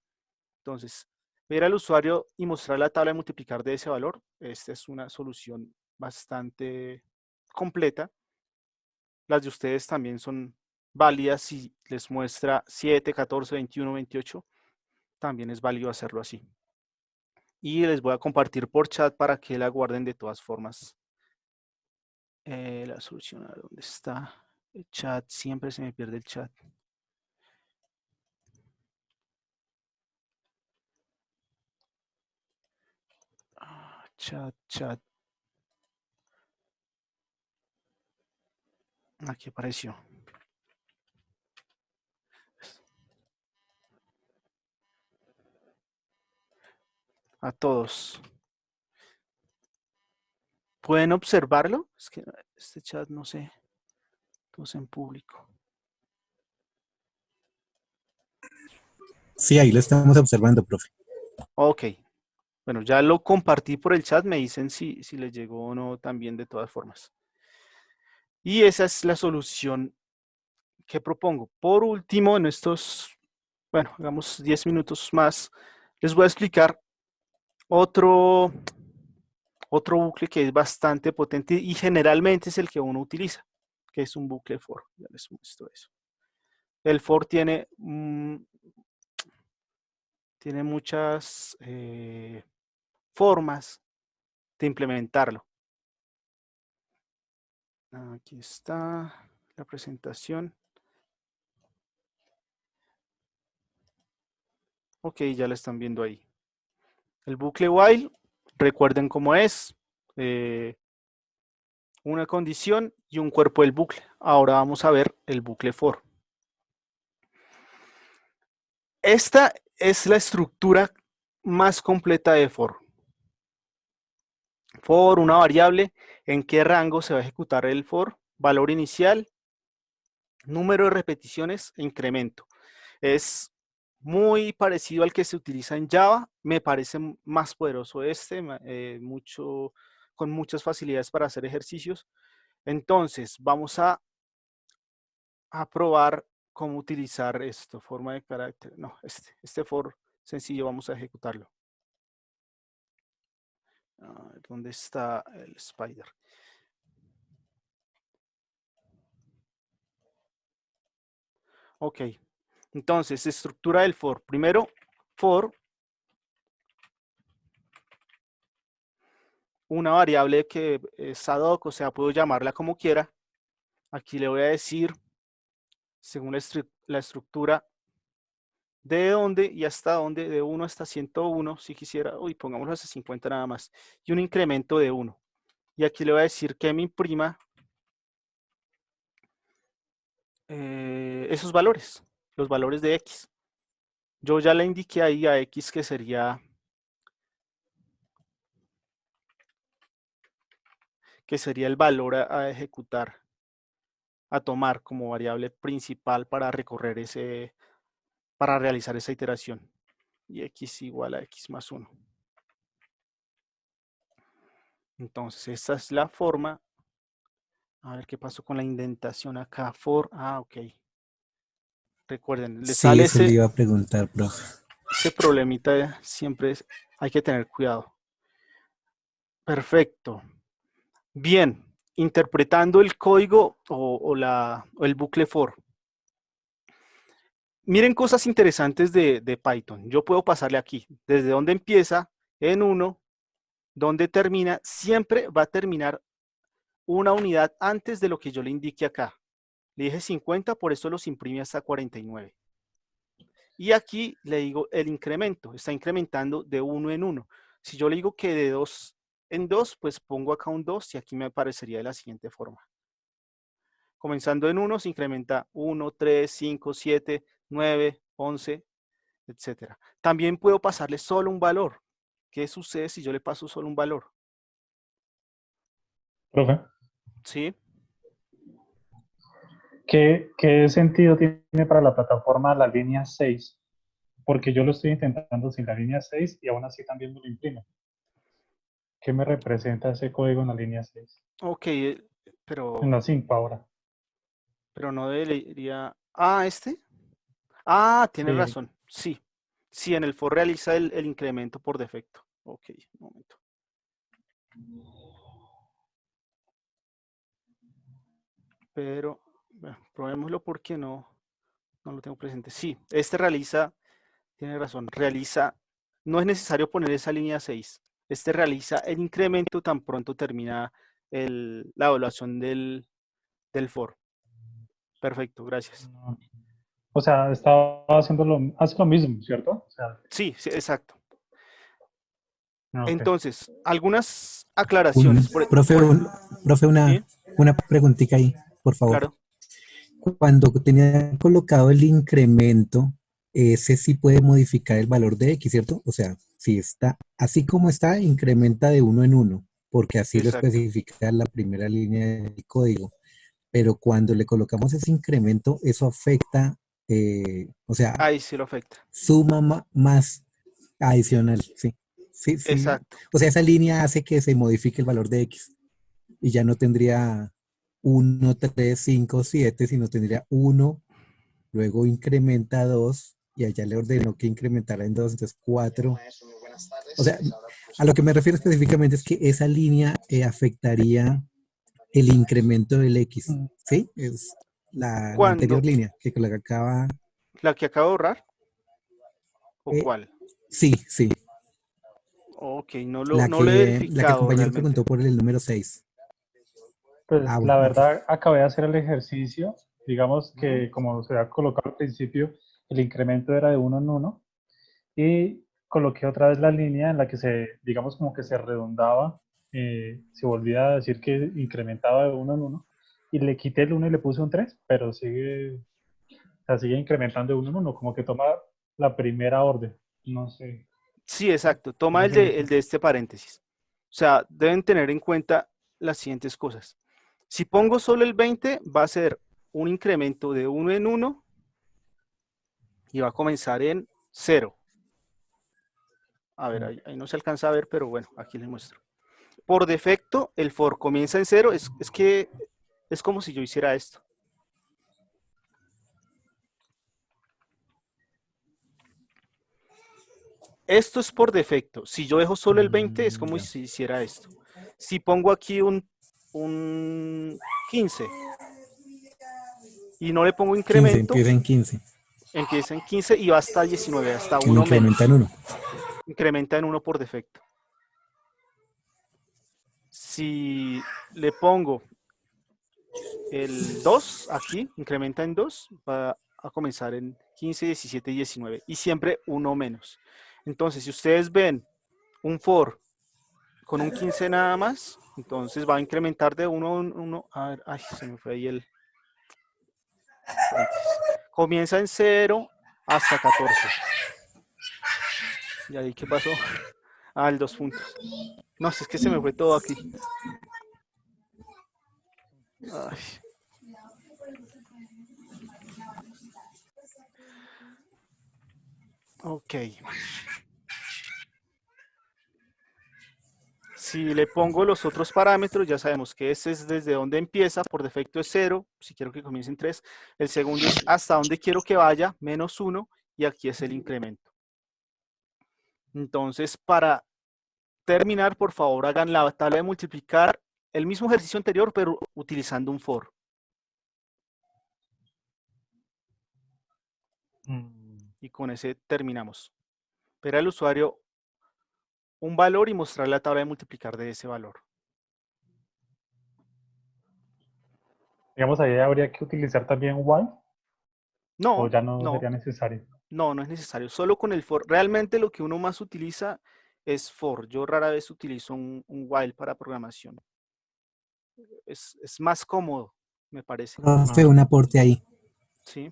Entonces, ver al usuario y mostrar la tabla de multiplicar de ese valor, esta es una solución bastante completa. Las de ustedes también son válidas si les muestra 7, 14, 21, 28. También es válido hacerlo así. Y les voy a compartir por chat para que la guarden de todas formas. La solución, a ver, ¿dónde está? El chat, siempre se me pierde el chat. Chat. Aquí apareció. A todos. ¿Pueden observarlo? Es que este chat no sé. Todos en público. Sí, ahí lo estamos observando, profe. Ok. Bueno, ya lo compartí por el chat. Me dicen si les llegó o no también de todas formas. Y esa es la solución que propongo. Por último, en estos, bueno, hagamos 10 minutos más, les voy a explicar otro bucle que es bastante potente y generalmente es el que uno utiliza, que es un bucle for. Ya les muestro eso. El for tiene muchas formas de implementarlo. Aquí está la presentación. Ok, ya la están viendo ahí. El bucle while, recuerden cómo es. Una condición y un cuerpo del bucle. Ahora vamos a ver el bucle for. Esta es la estructura más completa de for. For, una variable, en qué rango se va a ejecutar el for, valor inicial, número de repeticiones e incremento. Es muy parecido al que se utiliza en Java, me parece más poderoso este, con muchas facilidades para hacer ejercicios. Entonces, vamos a probar cómo utilizar esto, forma de carácter. No, este for sencillo, vamos a ejecutarlo. ¿Dónde está el spider? Ok, entonces, estructura del for. Primero, for, una variable que es ad hoc, o sea, puedo llamarla como quiera. Aquí le voy a decir, según la estructura, de dónde y hasta dónde, de 1 hasta 101, si quisiera, pongámoslo hasta 50 nada más, y un incremento de 1. Y aquí le voy a decir que me imprima esos valores, los valores de X. Yo ya le indiqué ahí a X que sería el valor a ejecutar, a tomar como variable principal para recorrer para realizar esa iteración. Y X igual a X más 1. Entonces, esta es la forma. A ver qué pasó con la indentación acá. For, ok. Recuerden, le Sí, sale eso le iba a preguntar, profe. ese problemita, siempre hay que tener cuidado. Perfecto. Bien, interpretando el código o el bucle for. Miren cosas interesantes de Python. Yo puedo pasarle aquí, desde donde empieza, en 1, donde termina, siempre va a terminar una unidad antes de lo que yo le indique acá. Le dije 50, por eso los imprime hasta 49. Y aquí le digo el incremento, está incrementando de 1 en 1. Si yo le digo que de 2 en 2, pues pongo acá un 2 y aquí me aparecería de la siguiente forma. Comenzando en 1 se incrementa 1, 3, 5, 7, 9, 11, etc. También puedo pasarle solo un valor. ¿Qué sucede si yo le paso solo un valor? Profe, ¿Sí? ¿qué sentido tiene para la plataforma la línea 6? Porque yo lo estoy intentando sin la línea 6 y aún así también me lo imprime. ¿Qué me representa ese código en la línea 6? Ok, pero... En la 5 ahora. Pero no debería... Ah, ¿este? Ah, tienes Sí. razón. Sí. Sí, en el for realiza el incremento por defecto. Ok, un momento. Pero, bueno, probémoslo porque no lo tengo presente. Sí, este realiza, tiene razón, realiza, no es necesario poner esa línea 6. Este realiza el incremento tan pronto termina la evaluación del for. Perfecto, gracias. O sea, hace lo mismo, ¿cierto? O sea, Sí, sí, exacto. ok. Entonces, algunas aclaraciones. Profe, profe, ¿Sí? una preguntita ahí, por favor. Claro. Cuando tenía colocado el incremento, ese sí puede modificar el valor de X, ¿cierto? O sea, si está así como está, incrementa de 1 en 1, porque así lo Exacto. especifica la primera línea del código. Pero cuando le colocamos ese incremento, eso afecta, o sea, Ahí sí lo afecta. suma más adicional, sí. Sí, sí. Exacto. O sea, esa línea hace que se modifique el valor de X y ya no tendría 1, 3, 5, 7, sino tendría 1, luego incrementa 2 y allá le ordenó que incrementara en 2, entonces 4. O sea, a lo que me refiero específicamente es que esa línea afectaría el incremento del X, ¿sí? Es la anterior ¿Cuándo? línea que colocaba. ¿La que acabo de borrar? ¿O cuál? Sí, sí. Ok, no lo La he que el verificado compañero realmente. preguntó por el número 6. Pues Ah, la bueno, ok. verdad, acabé de hacer el ejercicio. Digamos que como se había colocado al principio, el incremento era de 1 en 1. Y coloqué otra vez la línea en la que digamos como que se redondaba, se volvía a decir que incrementaba de 1 en 1. Y le quité el 1 y le puse un 3, pero o sea, sigue incrementando de 1 en 1, como que toma la primera orden. No sé. Sí, exacto. Toma No el sé de, este paréntesis. O sea, deben tener en cuenta las siguientes cosas. Si pongo solo el 20, va a ser un incremento de 1 en 1 y va a comenzar en 0. A ver, ahí no se alcanza a ver, pero bueno, aquí les muestro. Por defecto, el for comienza en 0. Es que es como si yo hiciera esto. Esto es por defecto. Si yo dejo solo el 20, es como si hiciera esto. Si pongo aquí un 15 y no le pongo 15, incremento, empieza en 15. empieza en 15 y va hasta 19, hasta Y 1 menos. incrementa en 1. Incrementa en 1 por defecto. Si le pongo el 2 aquí, incrementa en 2, va a comenzar en 15, 17 y 19. Y siempre 1 menos. Entonces, si ustedes ven un for con un 15 nada más, entonces va a incrementar de 1 en 1. A ver, ay, se me fue ahí el paréntesis. Comienza en 0 hasta 14. ¿Y ahí qué pasó? Ah, el 2 puntos. No, es que se me fue todo aquí. Ay. Ok. Si le pongo los otros parámetros, ya sabemos que este es desde donde empieza, por defecto es 0, si quiero que comience en 3. El segundo es hasta donde quiero que vaya, menos 1, y aquí es el incremento. Entonces, para terminar, por favor, hagan la tabla de multiplicar, el mismo ejercicio anterior, pero utilizando un for. Y con ese terminamos. Ver al usuario un valor y mostrar la tabla de multiplicar de ese valor. Digamos, ahí habría que utilizar también while, o No, ya no no, sería necesario. no es necesario. Solo con el for. Realmente lo que uno más utiliza es for. Yo rara vez utilizo un while para programación. Es más cómodo, me parece. Profe, un aporte ahí. Sí.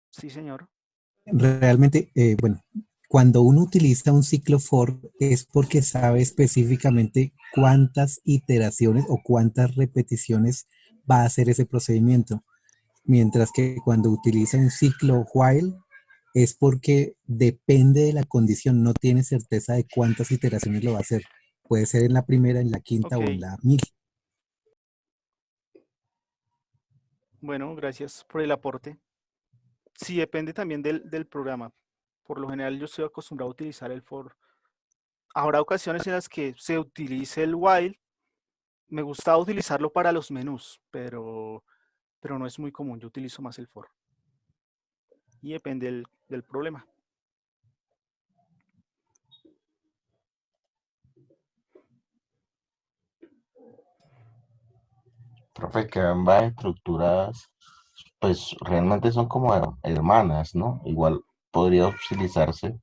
Sí, señor. Realmente, bueno, cuando uno utiliza un ciclo for es porque sabe específicamente cuántas iteraciones o cuántas repeticiones va a hacer ese procedimiento. Mientras que cuando utiliza un ciclo while es porque depende de la condición, no tiene certeza de cuántas iteraciones lo va a hacer. Puede ser en la primera, en la quinta Ok. o en la 1000. Bueno, gracias por el aporte. Sí, depende también del programa. Por lo general yo estoy acostumbrado a utilizar el for. Habrá ocasiones en las que se utilice el while. Me gusta utilizarlo para los menús, pero no es muy común. Yo utilizo más el for. Y depende del problema. Profe, que ambas estructuras, pues realmente son como hermanas, ¿no? Igual podría utilizarse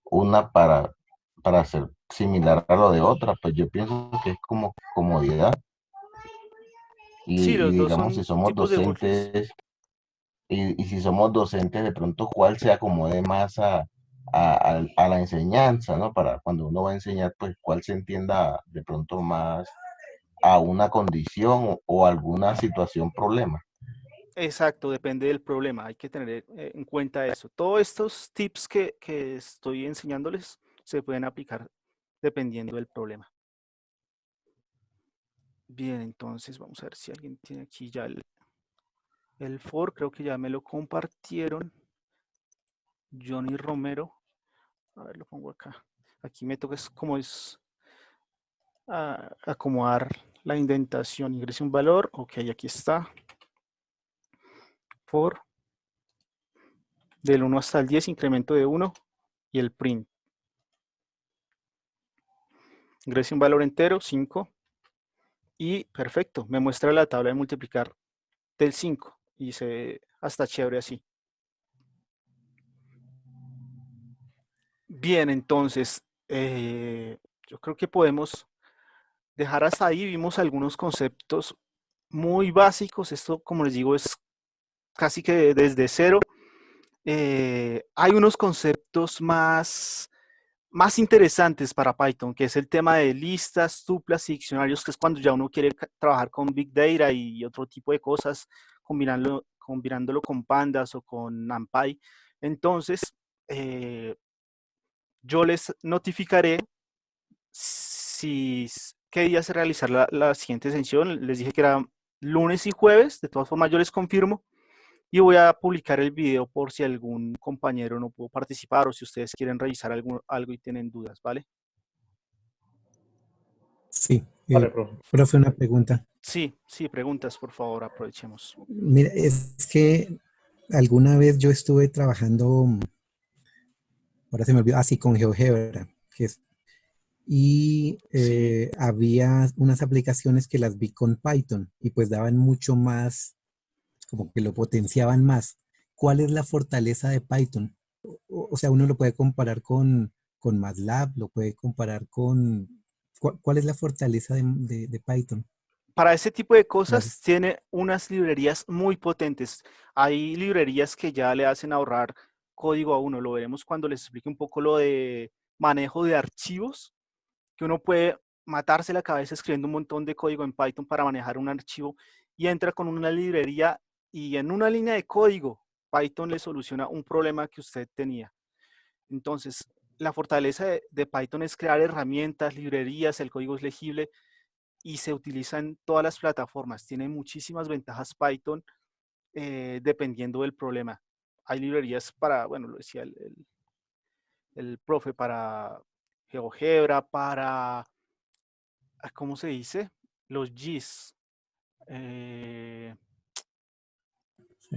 una para hacer similar a lo de otra, pues yo pienso que es como comodidad. Sí, Y los dos digamos, si son somos tipos de bufers. docentes, y si somos docentes, de pronto cuál se acomode más a la enseñanza, ¿no? Para cuando uno va a enseñar, pues cuál se entienda de pronto más a una condición o alguna situación, problema. Exacto, depende del problema. Hay que tener en cuenta eso. Todos estos tips que estoy enseñándoles se pueden aplicar dependiendo del problema. Bien, entonces vamos a ver si alguien tiene aquí ya el for. Creo que ya me lo compartieron. Johnny Romero. A ver, lo pongo acá. Aquí me toca como es acomodar la indentación. Ingrese un valor. Ok, aquí está. For. Del 1 hasta el 10, incremento de 1 y el print. Ingrese un valor entero, 5. Y perfecto, me muestra la tabla de multiplicar del 5 y se ve hasta chévere así. Bien, entonces, yo creo que podemos dejar hasta ahí. Vimos algunos conceptos muy básicos. Esto, como les digo, es casi que desde cero. Hay unos conceptos más interesantes para Python, que es el tema de listas, tuplas y diccionarios, que es cuando ya uno quiere trabajar con Big Data y otro tipo de cosas, combinándolo con Pandas o con NumPy. Entonces, yo les notificaré qué día se realizará la siguiente sesión. Les dije que era lunes y jueves. De todas formas, yo les confirmo. Y voy a publicar el video por si algún compañero no pudo participar o si ustedes quieren revisar algo y tienen dudas, ¿vale? Sí. Vale, profe. Profe, una pregunta. Sí, preguntas, por favor, aprovechemos. Mira, es que alguna vez yo estuve trabajando, ahora se me olvidó, así con GeoGebra, y había unas aplicaciones que las vi con Python y pues daban mucho más, como que lo potenciaban más. ¿Cuál es la fortaleza de Python? O sea, uno lo puede comparar con MATLAB, lo puede comparar con... ¿Cuál es la fortaleza de Python? Para ese tipo de cosas tiene unas librerías muy potentes. Hay librerías que ya le hacen ahorrar código a uno. Lo veremos cuando les explique un poco lo de manejo de archivos, que uno puede matarse la cabeza escribiendo un montón de código en Python para manejar un archivo y entra con una librería y en una línea de código Python le soluciona un problema que usted tenía. Entonces, la fortaleza de Python es crear herramientas, librerías, el código es legible y se utiliza en todas las plataformas. Tiene muchísimas ventajas Python dependiendo del problema. Hay librerías para, bueno, lo decía el profe, para GeoGebra, para, ¿cómo se dice? Los GIS. Se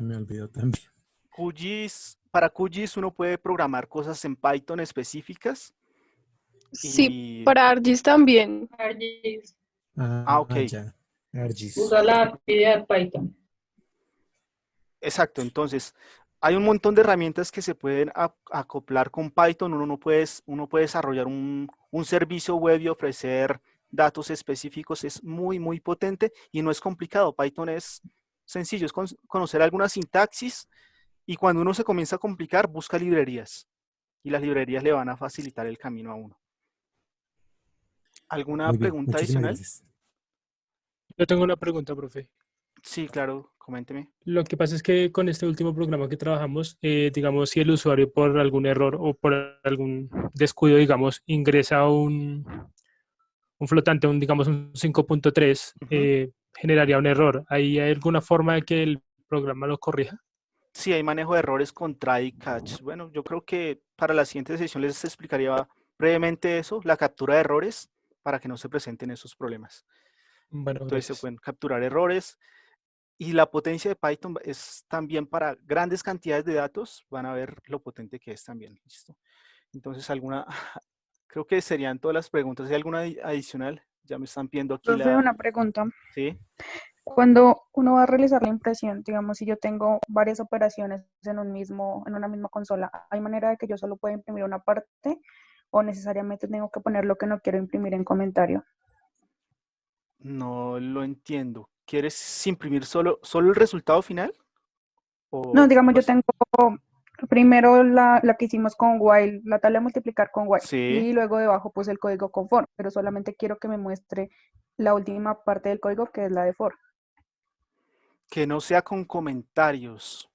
me olvidó también. QGIS, para QGIS uno puede programar cosas en Python específicas. Sí, para ArcGIS también. ArcGIS. Ok. Ya. ArcGIS. Usa la API de Python. Exacto, entonces hay un montón de herramientas que se pueden acoplar con Python. Uno puede desarrollar un servicio web y ofrecer datos específicos. Es muy, muy potente y no es complicado. Python es sencillo, es conocer alguna sintaxis y cuando uno se comienza a complicar, busca librerías y las librerías le van a facilitar el camino a uno. ¿Alguna Muy bien, pregunta muchísimas adicional? gracias. Yo tengo una pregunta, profe. Sí, claro, coménteme. Lo que pasa es que con este último programa que trabajamos, digamos, si el usuario por algún error o por algún descuido, digamos, ingresa un flotante, digamos un 5.3, generaría un error. ¿Hay alguna forma de que el programa lo corrija. Sí, hay manejo de errores con try y catch. Bueno, yo creo que para la siguiente sesión les explicaría brevemente eso, la captura de errores, para que no se presenten esos problemas. Bueno, Entonces se gracias. pueden capturar errores. Y la potencia de Python es también para grandes cantidades de datos, van a ver lo potente que es también. ¿Listo? Entonces, creo que serían todas las preguntas. ¿Hay alguna adicional? Ya me están pidiendo aquí Profe, una pregunta. ¿Sí? Cuando uno va a realizar la impresión, digamos, si yo tengo varias operaciones en una misma consola, ¿hay manera de que yo solo pueda imprimir una parte o necesariamente tengo que poner lo que no quiero imprimir en comentario? No lo entiendo. ¿Quieres imprimir solo el resultado final? No, digamos, yo tengo primero la que hicimos con while, la tabla de multiplicar con while, Sí. y luego debajo puse el código con for, pero solamente quiero que me muestre la última parte del código, que es la de for. Que no sea con comentarios.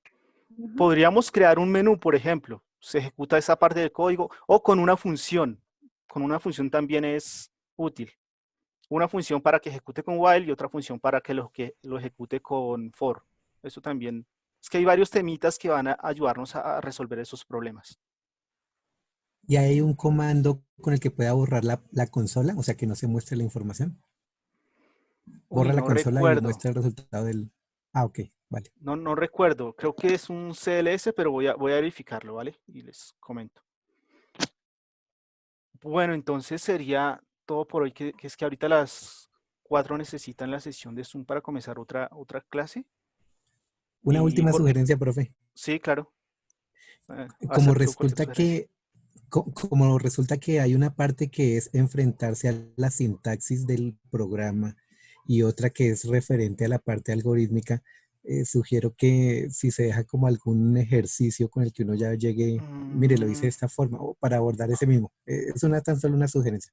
Podríamos crear un menú, por ejemplo. Se ejecuta esa parte del código o con una función. Con una función también es útil. Una función para que ejecute con while y otra función para que lo ejecute con for. Eso también. Es que hay varios temitas que van a ayudarnos a resolver esos problemas. ¿Y hay un comando con el que pueda borrar la consola? O sea, que no se muestre la información. Borra la no consola y recuerdo. muestra el resultado del... Ah, ok, vale. No recuerdo. Creo que es un CLS, pero voy a verificarlo, ¿vale? Y les comento. Bueno, entonces sería todo por hoy, que es que ahorita a las 4 necesitan la sesión de Zoom para comenzar otra clase. Una última sugerencia, profe. Sí, claro. Como resulta que hay una parte que es enfrentarse a la sintaxis del programa y otra que es referente a la parte algorítmica, sugiero que si se deja como algún ejercicio con el que uno ya llegue, mire, lo hice de esta forma, o para abordar ese mismo. Es tan solo una sugerencia.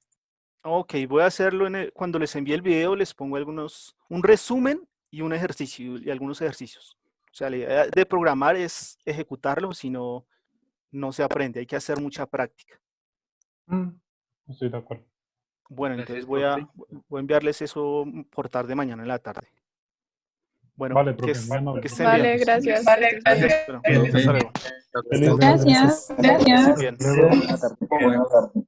Ok, voy a hacerlo cuando les envíe el video, les pongo un resumen y un ejercicio y algunos ejercicios. O sea, la idea de programar es ejecutarlo, si no se aprende, hay que hacer mucha práctica. Estoy de acuerdo. Bueno, Gracias, entonces voy a enviarles eso por tarde, mañana en la tarde. Bueno, Vale, profe, muy amable. que estén Vale, bien. gracias. Vale, gracias. Bueno, hasta luego. Hasta luego, Gracias. Que estén bien. Buenas tardes.